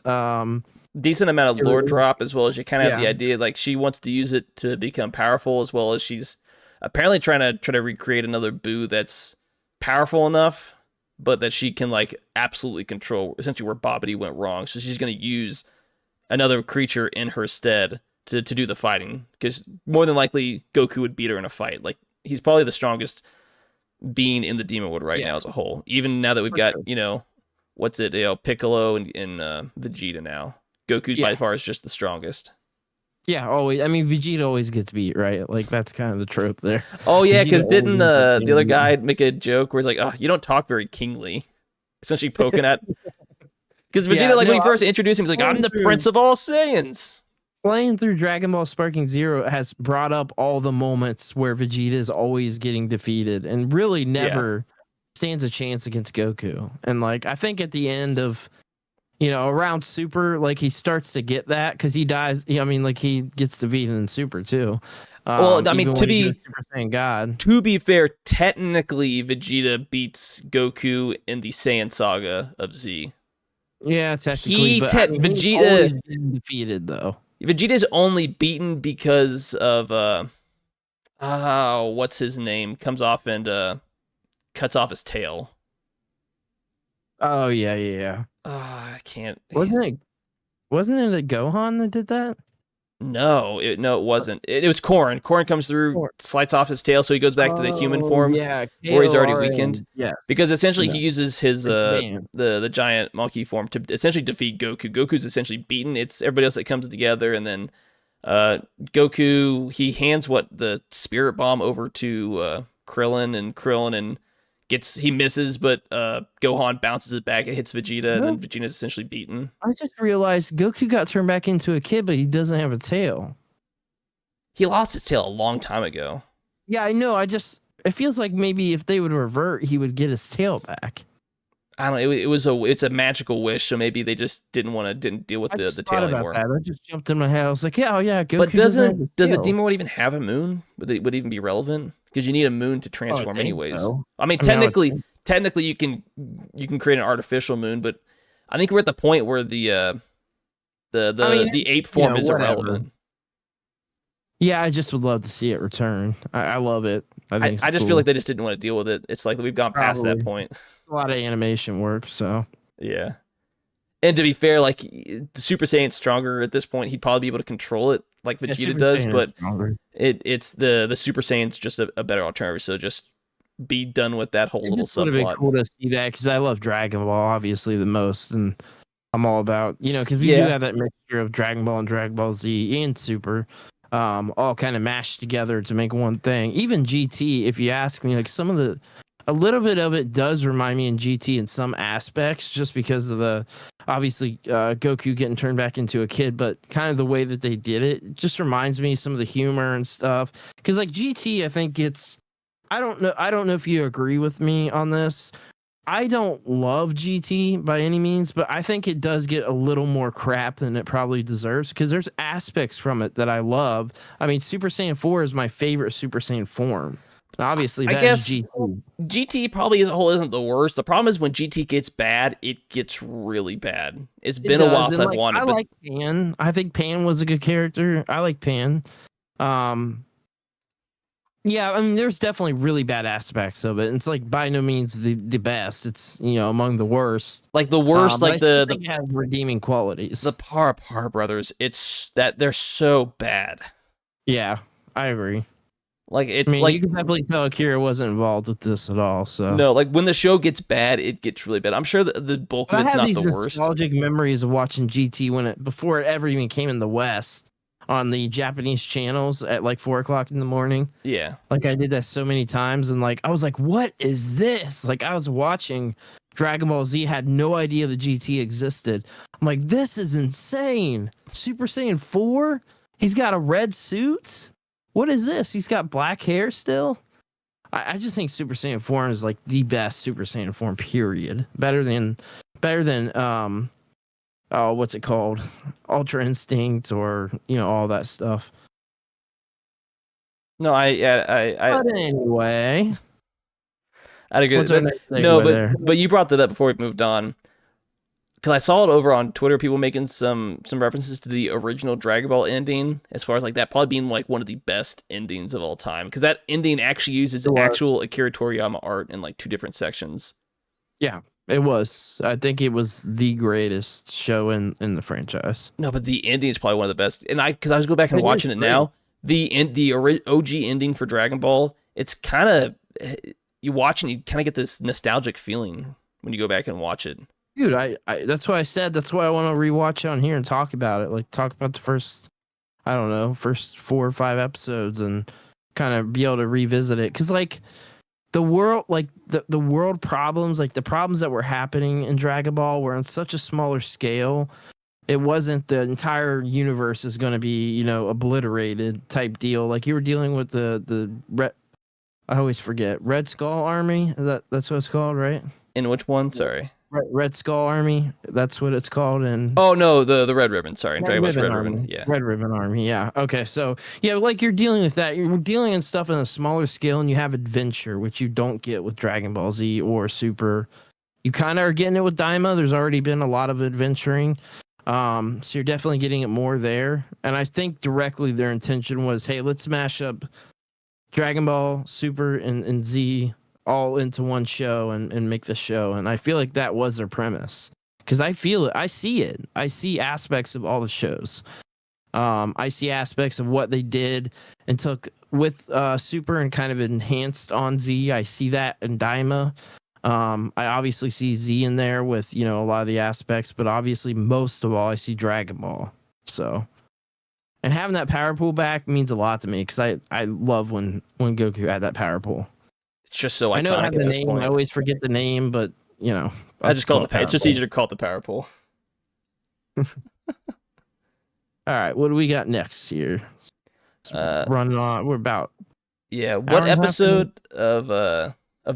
Decent amount of lore drop, as well as you kind of have the idea like she wants to use it to become powerful, as well as she's apparently trying to recreate another Boo that's powerful enough, but that she can like absolutely control essentially where Babidi went wrong. So she's going to use another creature in her stead to do the fighting, because more than likely Goku would beat her in a fight. Like he's probably the strongest being in the Demon World right now as a whole. Even now that we've got Piccolo and Vegeta now. Goku by far is just the strongest. Yeah, always. I mean, Vegeta always gets beat, right? Like that's kind of the trope there. Oh yeah, because didn't the other guy make a joke where he's like, "Oh, you don't talk very kingly," essentially poking at. Because Vegeta, when he first introduced him, he's like, "I'm the Prince of all Saiyans." Playing through Dragon Ball Sparking Zero has brought up all the moments where Vegeta is always getting defeated and really never stands a chance against Goku. And like, I think at the end of around Super, like he starts to get that because he dies. I mean, like he gets defeated in Super too. Well, I mean, to be Super Saiyan God. To be fair, technically Vegeta beats Goku in the Saiyan Saga of Z. Yeah, technically. Vegeta he's always been defeated though. Vegeta's only beaten because of what's his name? Comes off and cuts off his tail. Oh yeah. I can't. Wasn't it a Gohan that did that? No, it wasn't. It was Korn. Korn comes through, slides off his tail, so he goes back to the human form, where he's already weakened. Yeah, because essentially he uses his the giant monkey form to essentially defeat Goku. Goku's essentially beaten. It's everybody else that comes together, and then Goku he hands the spirit bomb over to Krillin, and he misses, but Gohan bounces it back. It hits Vegeta, and then Vegeta's essentially beaten. I just realized Goku got turned back into a kid, but he doesn't have a tail. He lost his tail a long time ago. Yeah, I know. It feels like maybe if they would revert, he would get his tail back. I don't know. It's a magical wish, so maybe they just didn't deal with the tail anymore. That. I just jumped in my head. I was like, Goku. But does the Demon World even have a moon? Would it even be relevant? Because you need a moon to transform anyways. So. I mean, technically you can create an artificial moon, but I think we're at the point where the ape form is irrelevant. Yeah, I just would love to see it return. I love it. I just feel like they just didn't want to deal with it. It's like we've gone past that point. A lot of animation work, so yeah. And to be fair, like the Super Saiyan's stronger at this point. He'd probably be able to control it like Vegeta does, but it's the Super Saiyan's just a better alternative. So just be done with that whole little subplot. It would have been cool to see that because I love Dragon Ball obviously the most, and I'm all about because we do have that mixture of Dragon Ball and Dragon Ball Z and Super. All kind of mashed together to make one thing. Even GT, if you ask me, like a little bit of it does remind me in GT in some aspects, just because of the obviously Goku getting turned back into a kid, but kind of the way that they did it just reminds me of some of the humor and stuff. Because like GT, I think gets I don't know. I don't know if you agree with me on this. I don't love GT by any means, but I think it does get a little more crap than it probably deserves because there's aspects from it that I love. I mean, Super Saiyan 4 is my favorite Super Saiyan form. Now, obviously, I that is guess GT. GT probably as a whole isn't the worst. The problem is when GT gets bad, it gets really bad. It's been a while since I've won it, I but like Pan. I think Pan was a good character. I like Pan. Um, Yeah, I mean, there's definitely really bad aspects of it. It's like by no means the best. It's among the worst. like the worst, But I like still the think it has redeeming qualities. Par brothers, it's that they're so bad. Yeah, I agree. Like I it's mean, you like can definitely tell Akira wasn't involved with this at all. So no, like when the show gets bad, it gets really bad. I'm sure the bulk of I it's have not the these worst. nostalgic memories of watching GT before it ever even came in the West on the Japanese channels at like 4 o'clock in the morning. Yeah. Like I did that so many times, and like I was like, "What is this?" Like I was watching Dragon Ball Z, had no idea the GT existed. I'm like, "This is insane!" Super Saiyan 4. He's got a red suit. What is this? He's got black hair still. I just think Super Saiyan 4 is like the best Super Saiyan form. Period. Better than oh, what's it called? Ultra Instinct or all that stuff. No, But anyway. I'd agree. What's our next No, segue there? but you brought that up before we moved on. Because I saw it over on Twitter, people making some references to the original Dragon Ball ending, as far as like that probably being like one of the best endings of all time. Because that ending actually uses actual Akira Toriyama art in like 2 different sections. Yeah, it was. I think it was the greatest show in the franchise. No, but the ending is probably one of the best. And because I was go back and It watching is it great. now, the OG ending for Dragon Ball, it's kind of you watch and you kind of get this nostalgic feeling when you go back and watch it. Dude, I that's why I said that's why I want to rewatch on here and talk about it. Like talk about the first, I don't know, first 4 or 5 episodes and kind of be able to revisit it. Cause like the world, like the world problems, like the problems that were happening in Dragon Ball were on such a smaller scale. It wasn't the entire universe is going to be, obliterated type deal. Like you were dealing with the red, I always forget, Red Skull Army. That's what it's called, right? In which one? Sorry. Red Skull Army. That's what it's called. And Oh no, the Red Ribbon. Sorry, Dragon Ball's Red Army. Ribbon. Yeah. Red Ribbon Army. Yeah. Okay. So yeah, like you're dealing with that. You're dealing in stuff on a smaller scale, and you have adventure, which you don't get with Dragon Ball Z or Super. You kind of are getting it with Daima. There's already been a lot of adventuring. So you're definitely getting it more there. And I think directly their intention was, hey, let's mash up Dragon Ball, Super, and Z all into one show and make the show. And I feel like that was their premise because I feel it. I see it. I see aspects of all the shows. I see aspects of what they did and took with Super and kind of enhanced on Z. I see that in Daima. I obviously see Z in there with a lot of the aspects, but obviously most of all I see Dragon Ball. So, and having that power pool back means a lot to me because I love when Goku had that power pool. It's just so iconic I know I have at the this name. point. I always forget the name, but I just call it the power. It's just pool. easier to call it the power pool. All right, what do we got next here? Running on. We're about. Yeah. What episode of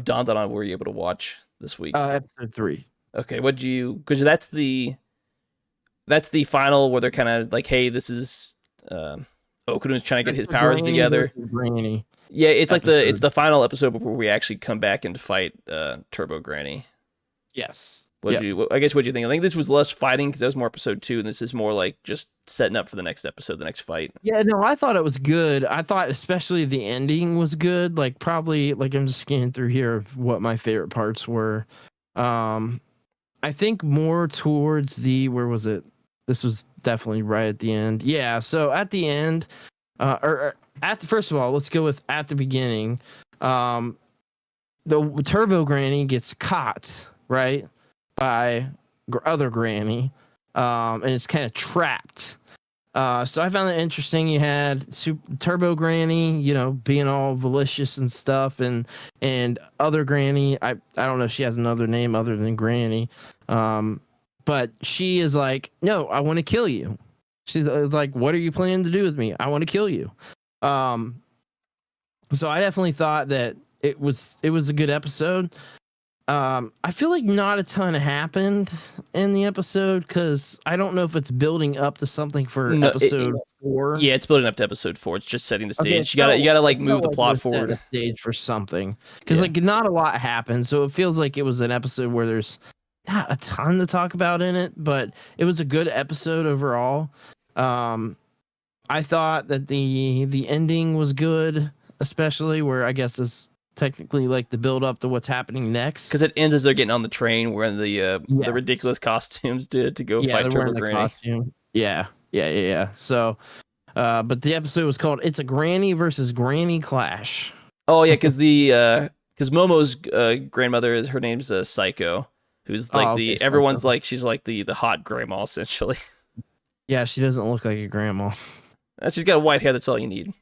Don were you able to watch this week? Episode 3. Okay. What'd you? Because that's the final where they're kind of like, hey, this is Okuno's trying to get his powers together. Granny. Yeah, it's episode. like it's the final episode before we actually come back and fight Turbo Granny. Yes. What'd you think? I think this was less fighting because that was more episode 2, and this is more like just setting up for the next episode, the next fight. Yeah, no, I thought it was good. I thought especially the ending was good. Like probably like I'm just scanning through here of what my favorite parts were. I think more towards where was it? This was definitely right at the end. Yeah, so at the end, first of all, let's go with at the beginning. The Turbo Granny gets caught, right? By other Granny, and it's kind of trapped. So I found it interesting. You had Turbo Granny, being all malicious and stuff, and other Granny. I don't know if she has another name other than Granny, but she is like, no, I want to kill you. She's like, what are you planning to do with me? I want to kill you. So I definitely thought that it was a good episode. I feel like not a ton happened in the episode because I don't know if it's building up to something for No, episode 4. Yeah, it's building up to episode 4. It's just setting the Okay, stage. You gotta like move the plot forward. Stage for something because Yeah. like not a lot happened, so it feels like it was an episode where there's not a ton to talk about in it, but it was a good episode overall. I thought that the ending was good, especially where I guess is technically like the build up to what's happening next. Because it ends as they're getting on the train wearing the Yes. ridiculous costumes to go Yeah, fight they're Turbo wearing the Granny. costume. Yeah. So, but the episode was called "It's a Granny versus Granny Clash." Oh yeah, because Momo's grandmother is her name's Psycho, who's like everyone's Psycho. like she's like the hot grandma essentially. Yeah, she doesn't look like a grandma. She's got white hair. That's all you need.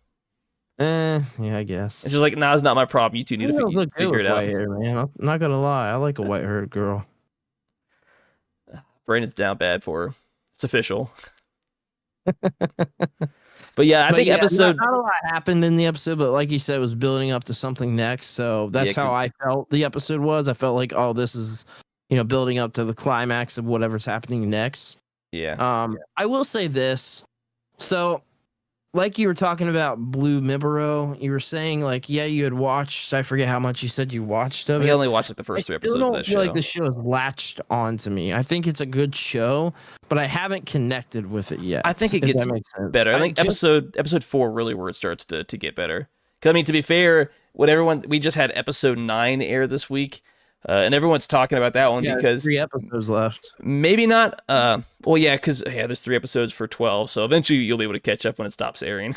Yeah, I guess. It's just like, nah, it's not my problem. You two need to figure it out. White hair, man. I'm not gonna lie. I like a white-haired girl. Brandon's down bad for her. It's official. But yeah, I think episode not a lot happened in the episode, but like you said, it was building up to something next. So that's how I felt the episode was. I felt like, oh, this is building up to the climax of whatever's happening next. Yeah. I will say this. So, like you were talking about Blue Mibero, you were saying like, yeah, you had watched. I forget how much you said you watched of it. I only watched like the first 3 episodes of that show. I feel like the show has latched on to me. I think it's a good show, but I haven't connected with it yet. I think it gets better. I think episode 4 really where it starts to get better. Because I mean, to be fair, we just had episode 9 air this week. And everyone's talking about that one because 3 episodes left. Maybe not. Well, yeah, because there's 3 episodes for 12, so eventually you'll be able to catch up when it stops airing.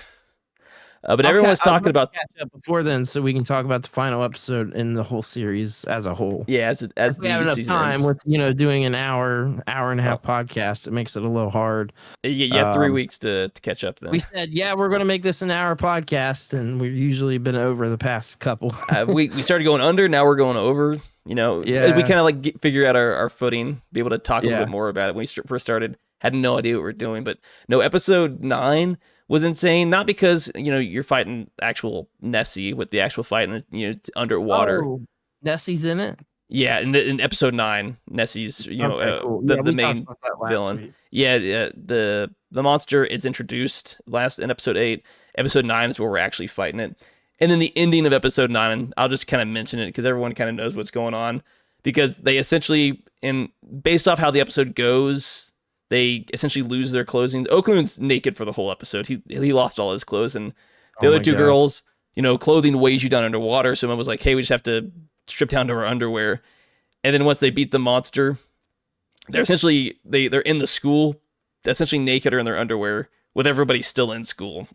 But everyone's talking about catch up before then, so we can talk about the final episode in the whole series as a whole. Yeah, as we have enough time ends. With doing an hour and a half podcast, it makes it a little hard. You have 3 weeks to catch up. Then we said, we're going to make this an hour podcast, and we've usually been over the past couple. we started going under, now we're going over. We kind of like figure out our footing, be able to talk a little bit more about it. When we first started, had no idea what we were doing, but no, episode 9 was insane. Not because you're fighting actual Nessie with the actual fight, and it's underwater. Oh, Nessie's in it. Yeah, in episode 9, Nessie's cool. the main villain. Week. Yeah, the monster is introduced in episode 8. Episode 9 is where we're actually fighting it. And then the ending of episode 9, I'll just kind of mention it because everyone kind of knows what's going on. Because they essentially, based off how the episode goes, they essentially lose their clothing. Oakland's naked for the whole episode. He lost all his clothes, and the other two girls, clothing weighs you down underwater. So Mom was like, "Hey, we just have to strip down to our underwear." And then once they beat the monster, they're essentially they're in the school, essentially naked or in their underwear, with everybody still in school.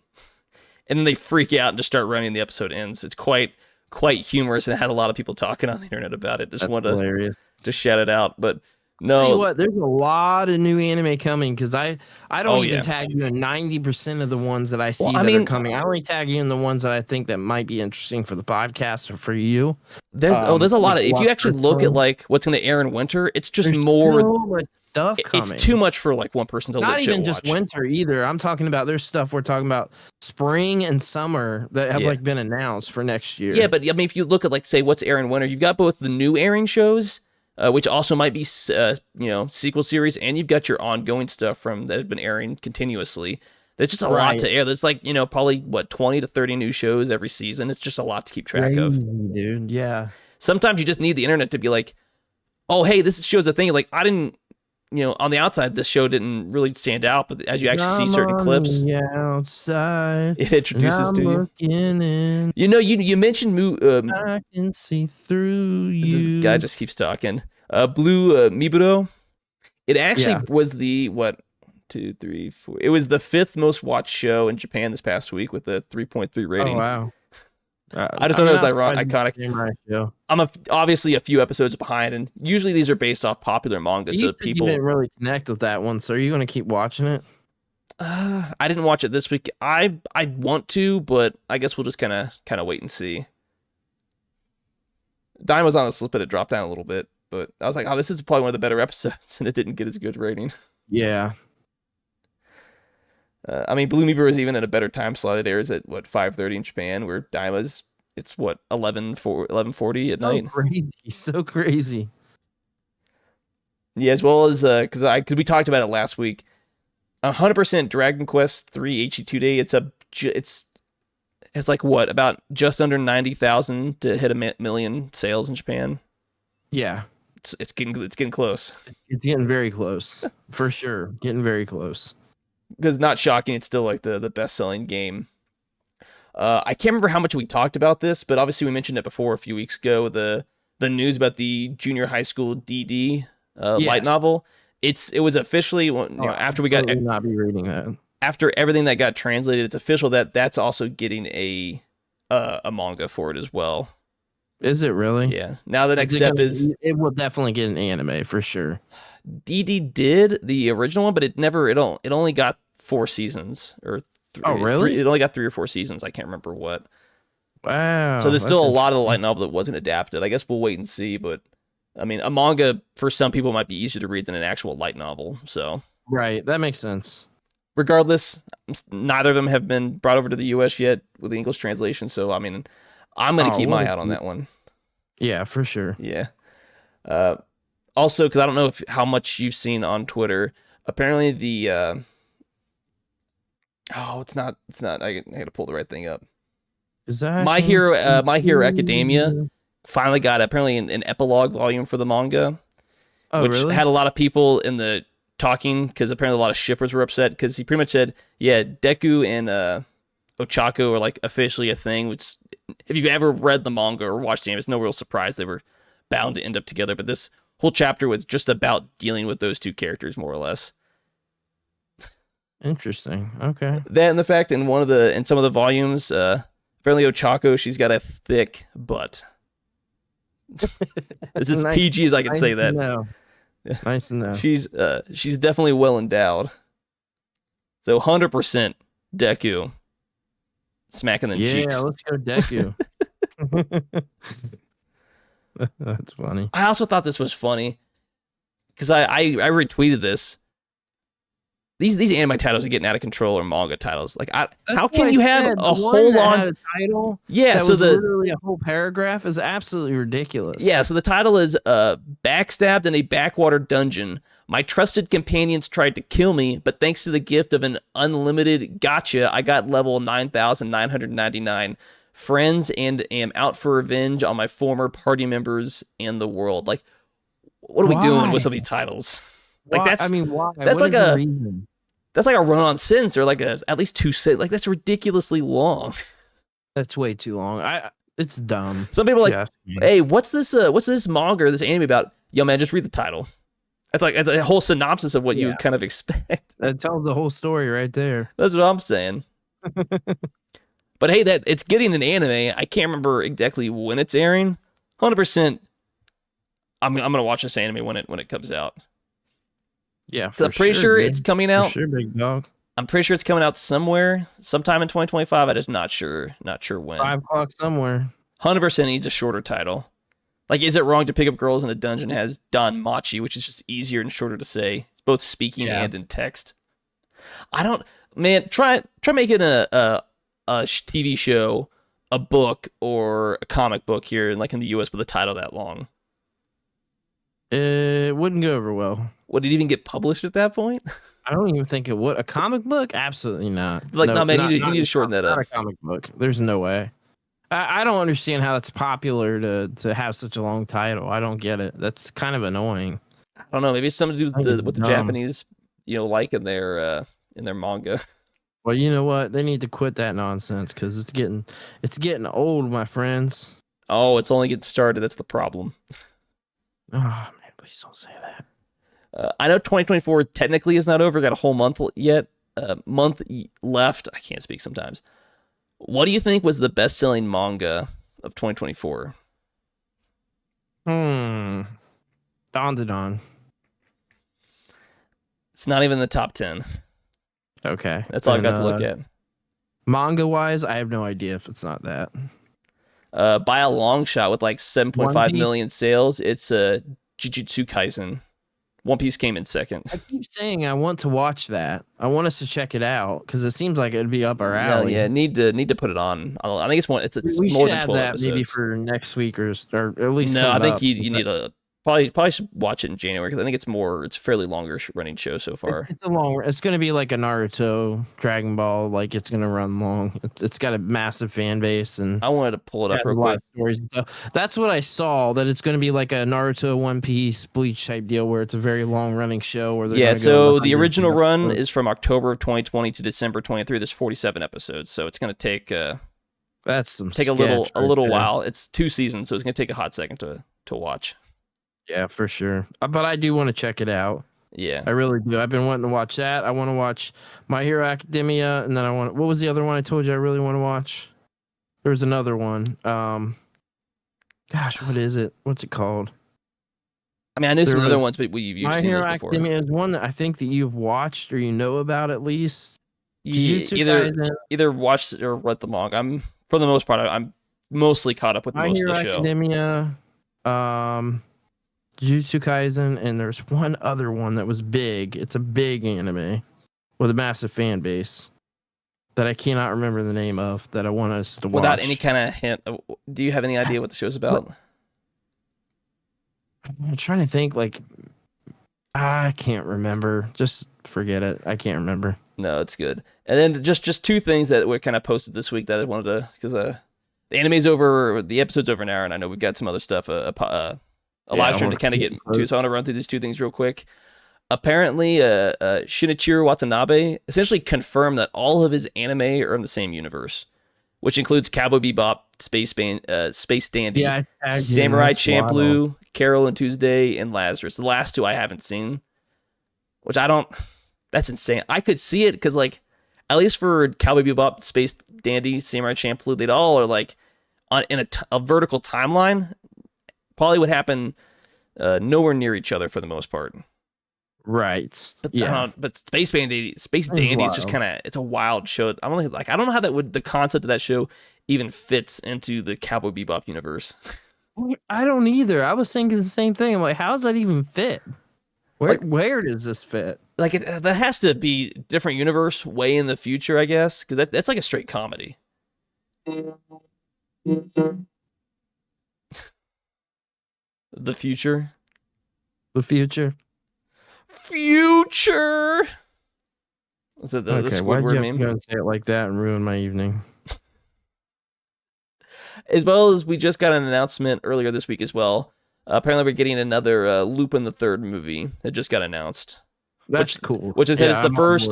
And then they freak out and just start running. The episode ends. It's quite humorous, and it had a lot of people talking on the internet about it. Just wanted to just shout it out. But no, tell you what, there's a lot of new anime coming because I don't even tag you in 90% of the ones that I see are coming. I only tag you in the ones that I think that might be interesting for the podcast or for you. There's a lot of, if you actually look at like what's going to air in winter, it's just more stuff coming. It's too much for like one person to not even watch. Just winter either. I'm talking about there's stuff we're talking about spring and summer that have like been announced for next year. Yeah, but I mean, if you look at like say what's airing winter, you've got both the new airing shows, which also might be sequel series, and you've got your ongoing stuff that has been airing continuously. There's just a lot to air. There's like probably 20 to 30 new shows every season. It's just a lot to keep track of, dude. Yeah. Sometimes you just need the internet to be like, oh hey, this show's a thing. Like I didn't. On the outside, this show didn't really stand out, but as you actually see certain clips, outside, it introduces to you. In, you mentioned I can see through you. This guy just keeps talking. Blue Miburo. It actually was the 1, 2, 3, 4. It was the 5th most watched show in Japan this past week with a 3.3 rating. Oh wow. I just thought it was iconic. I'm obviously a few episodes behind, and usually these are based off popular manga. So people didn't really connect with that one. So are you going to keep watching it? I didn't watch it this week. I want to, but I guess we'll just kind of wait and see. Daima was on the slip, it dropped down a little bit, but I was like, oh, this is probably one of the better episodes, and it didn't get as good rating. Yeah. I mean, Blue Meeper is even at a better time slot. It airs at 5:30 in Japan, where Daima's it's what 11:40 at So night. crazy, so crazy. Yeah, as well as because we talked about it last week. 100% Dragon Quest 3 HE2 day. It's like what, about just under 90,000 to hit a million sales in Japan. Yeah, It's getting close. it's getting very close for sure. Getting very close. Because not shocking, it's still like the best selling game. I can't remember how much we talked about this, but obviously we mentioned it before a few weeks ago. The news about the junior high school DD light Yes. novel. It was officially after we got not be reading that. after everything that got translated. It's official that that's also getting a manga for it as well. Is it really? Yeah. Now the next step is it will definitely get an anime for sure. DD did the original one, but it only got 4 seasons or 3. Oh, really? It only got 3 or 4 seasons. I can't remember what. Wow. So there's still a lot of the light novel that wasn't adapted. I guess we'll wait and see, but I mean, a manga for some people might be easier to read than an actual light novel. So right, that makes sense. regardless, neither of them have been brought over to the US yet with the English translation. So I mean, I'm gonna keep my eye out on that one. Yeah, for sure. Yeah. Also, because I don't know how much you've seen on Twitter. Apparently, the it's not. I gotta pull the right thing up. Is that My Hero Academia finally got apparently an epilogue volume for the manga, which really? had a lot of people in the talking because apparently a lot of shippers were upset because he pretty much said, yeah, Deku and Ochako are like officially a thing. Which, if you've ever read the manga or watched the anime, it's no real surprise they were bound to end up together. But this whole chapter was just about dealing with those two characters, more or less. Interesting. Okay. That and the fact in some of the volumes, apparently Ochako, she's got a thick butt. This is Nice- PG as I can nice say to that. know. Nice to know. She's definitely well endowed. So 100% Deku smacking them cheeks. Yeah, let's go Deku. That's funny. I also thought this was funny because I retweeted this. These anime titles are getting out of control, or manga titles. Like, how can you have a whole on title? Yeah, that so was the literally a whole paragraph is absolutely ridiculous. yeah, so the title is backstabbed in a backwater dungeon. My trusted companions tried to kill me, but thanks to the gift of an unlimited gacha, I got level 9,999 friends and am out for revenge on my former party members and the world. Like, what are we doing with some of these titles? Like, why? that's why? that's What like is the a reason? that's like a run-on sentence or like at least 2 sentences. Like, that's ridiculously long. That's way too long. It's dumb. Some people are like, Yeah. hey, what's this manga or this anime about? Yo, man, just read the title. It's a whole synopsis of what you would kind of expect. That tells the whole story right there. That's what I'm saying. But hey, that it's getting an anime. I can't remember exactly when it's airing. 100%. I'm gonna watch this anime when it comes out. Yeah, I'm pretty sure it's coming out. For sure, big dog. I'm pretty sure it's coming out sometime in 2025. I'm just not sure when. 5 o'clock somewhere. 100% needs a shorter title. Like, is it wrong to pick up girls in a dungeon has Don Machi, which is just easier and shorter to say. It's both speaking and in text. I don't, man. Try making a TV show, a book, or a comic book here, like in the U.S. with a title that long. It wouldn't go over well. Would it even get published at that point? I don't even think it would. A comic book? Absolutely not. Like, no, man, you need to shorten that up. Not a comic book. There's no way. I don't understand how it's popular to have such a long title. I don't get it. That's kind of annoying. I don't know. Maybe it's something to do with the Japanese, like in their manga. Well, you know what? They need to quit that nonsense because it's getting old, my friends. Oh, it's only getting started. That's the problem. Oh man, please don't say that. I know 2024 technically is not over. Got a whole month yet. Month left. I can't speak sometimes. What do you think was the best-selling manga of 2024? Don to Don. It's not even in the top 10. Okay. That's all I got to look at. Manga-wise, I have no idea if it's not that. By a long shot with like 7.5 One Piece? million sales, it's Jujutsu Kaisen One Piece came in second. I keep saying I want to watch that. I want us to check it out because it seems like it'd be up our alley. Yeah, need to put it on. I think it's We more should than add 12 that episodes. maybe for next week or at least. No, I coming think up. you need to probably should watch it in January because I think it's fairly longer running show so far. It's going to be like a Naruto, Dragon Ball. Like it's going to run long. It's got a massive fan base, and I wanted to pull it up real quick. Stories and stuff. That's what I saw. That it's going to be like a Naruto, One Piece, Bleach type deal, where it's a very long running show. Where they're so the original run is from October of 2020 to December 23. There's 47 episodes, so it's going to take that's a little while. It's 2 seasons, so it's going to take a hot second to watch. Yeah, for sure. But I do want to check it out. Yeah, I really do. I've been wanting to watch that. I want to watch My Hero Academia, and then what was the other one I told you I really want to watch? There was another one. Gosh, what is it? What's it called? I mean, I knew some other ones, but you've My seen Hero those before. Academia is one that I think that you've watched or you know about at least. Either watched or read the manga. For the most part, I'm mostly caught up with most of the show. My Hero Academia, Jujutsu Kaisen, and there's one other one that was big. It's a big anime with a massive fan base that I cannot remember the name of that I want us to watch. Without any kind of hint, do you have any idea what the show's about? I'm trying to think. Like, I can't remember. Just forget it. I can't remember. No, it's good. And then just 2 things that were kind of posted this week that I wanted to, because the anime's over, the episode's over an hour, and I know we've got some other stuff. A live stream to kind of get to, so I want to run through these 2 things real quick. Apparently, Shinichiro Watanabe essentially confirmed that all of his anime are in the same universe, which includes Cowboy Bebop, Space Dandy, Samurai Champloo, Carol and Tuesday, and Lazarus. The last 2 I haven't seen, which that's insane. I could see it because, like, at least for Cowboy Bebop, Space Dandy, Samurai Champloo, they'd all are like in a vertical timeline. Probably would happen nowhere near each other for the most part. Right. But but Space Dandy is just kind of, it's a wild show. I don't know how the concept of that show even fits into the Cowboy Bebop universe. I don't either. I was thinking the same thing. I'm like, how does that even fit? Where does this fit? Like that has to be different universe way in the future, I guess, because that's like a straight comedy. The future. Is it the Squidward meme? Why'd you say it like that and ruin my evening? As well as we just got an announcement earlier this week as well. Apparently we're getting another Lupin the Third movie that just got announced. That's cool. Which is the first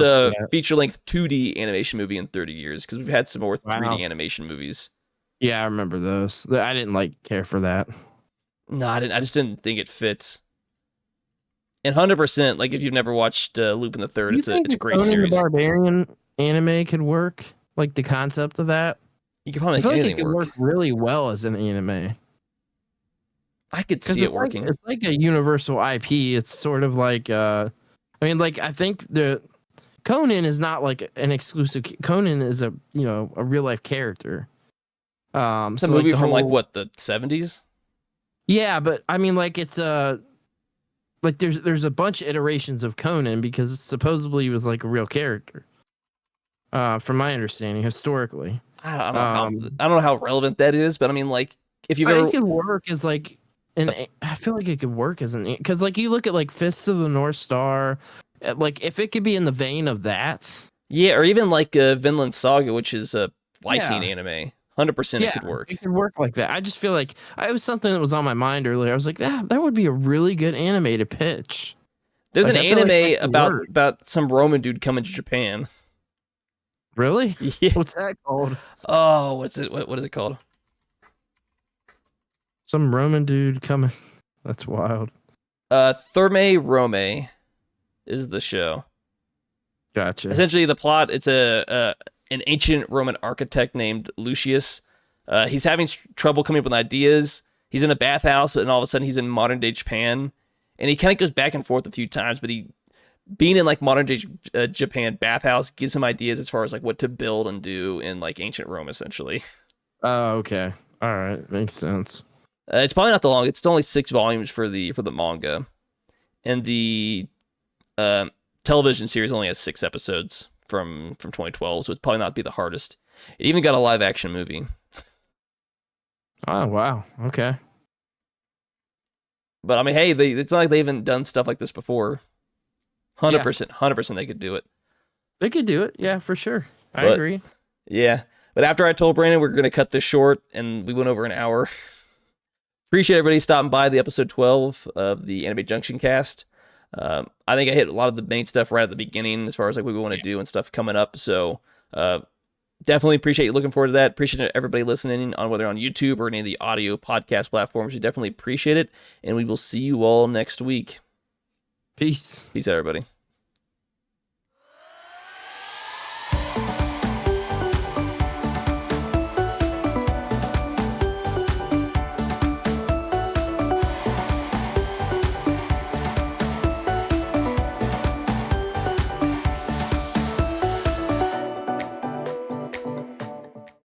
feature-length 2D animation movie in 30 years, because we've had some more 3D animation movies. Yeah, I remember those. I didn't care for that. No, I didn't. I just didn't think it fits. And 100%, like if you've never watched Lupin the Third, it's a great series. The Barbarian anime could work, like the concept of that. You could probably make anything work really well as an anime. I could see it working. It's like a universal IP. It's sort of like, I think the Conan is not like an exclusive. Conan is a real life character. It's a movie from the 70s. Yeah, but I mean, it's there's a bunch of iterations of Conan because supposedly he was like a real character. From my understanding, historically. I don't know how relevant that is, but I mean, if you it could work as I feel like it could work as because you look at Fists of the North Star, if it could be in the vein of that. Yeah, or even Vinland Saga, which is a Viking anime. 100% it could work. It could work like that. I just feel like it was something that was on my mind earlier. I was like, that would be a really good anime to pitch. There's an anime about some Roman dude coming to Japan. Really? Yeah. What's that called? Oh, what is it called? Some Roman dude coming. That's wild. Thermae Rome is the show. Gotcha. Essentially, the plot, it's an ancient Roman architect named Lucius. He's having trouble coming up with ideas. He's in a bathhouse, and all of a sudden he's in modern day Japan. And he kind of goes back and forth a few times, but being in modern day Japan bathhouse gives him ideas as far as what to build and do in ancient Rome, essentially. Oh, okay. All right, makes sense. It's probably not the long. It's only 6 volumes for the manga, and the television series only has 6 episodes from 2012, so it's probably not be the hardest. It even got a live action movie. Oh wow. Okay. But I mean, hey, it's not like they haven't done stuff like this before. 100% they could do it. They could do it. Yeah, for sure. I But- agree. Yeah. But after I told Brandon we're going to cut this short, and we went over an hour. Appreciate everybody stopping by the episode 12 of the Anime Junction Cast. I think I hit a lot of the main stuff right at the beginning as far as like what we want to do and stuff coming up. So definitely appreciate you looking forward to that. Appreciate everybody listening on whether on YouTube or any of the audio podcast platforms. We definitely appreciate it. And we will see you all next week. Peace. Peace out, everybody.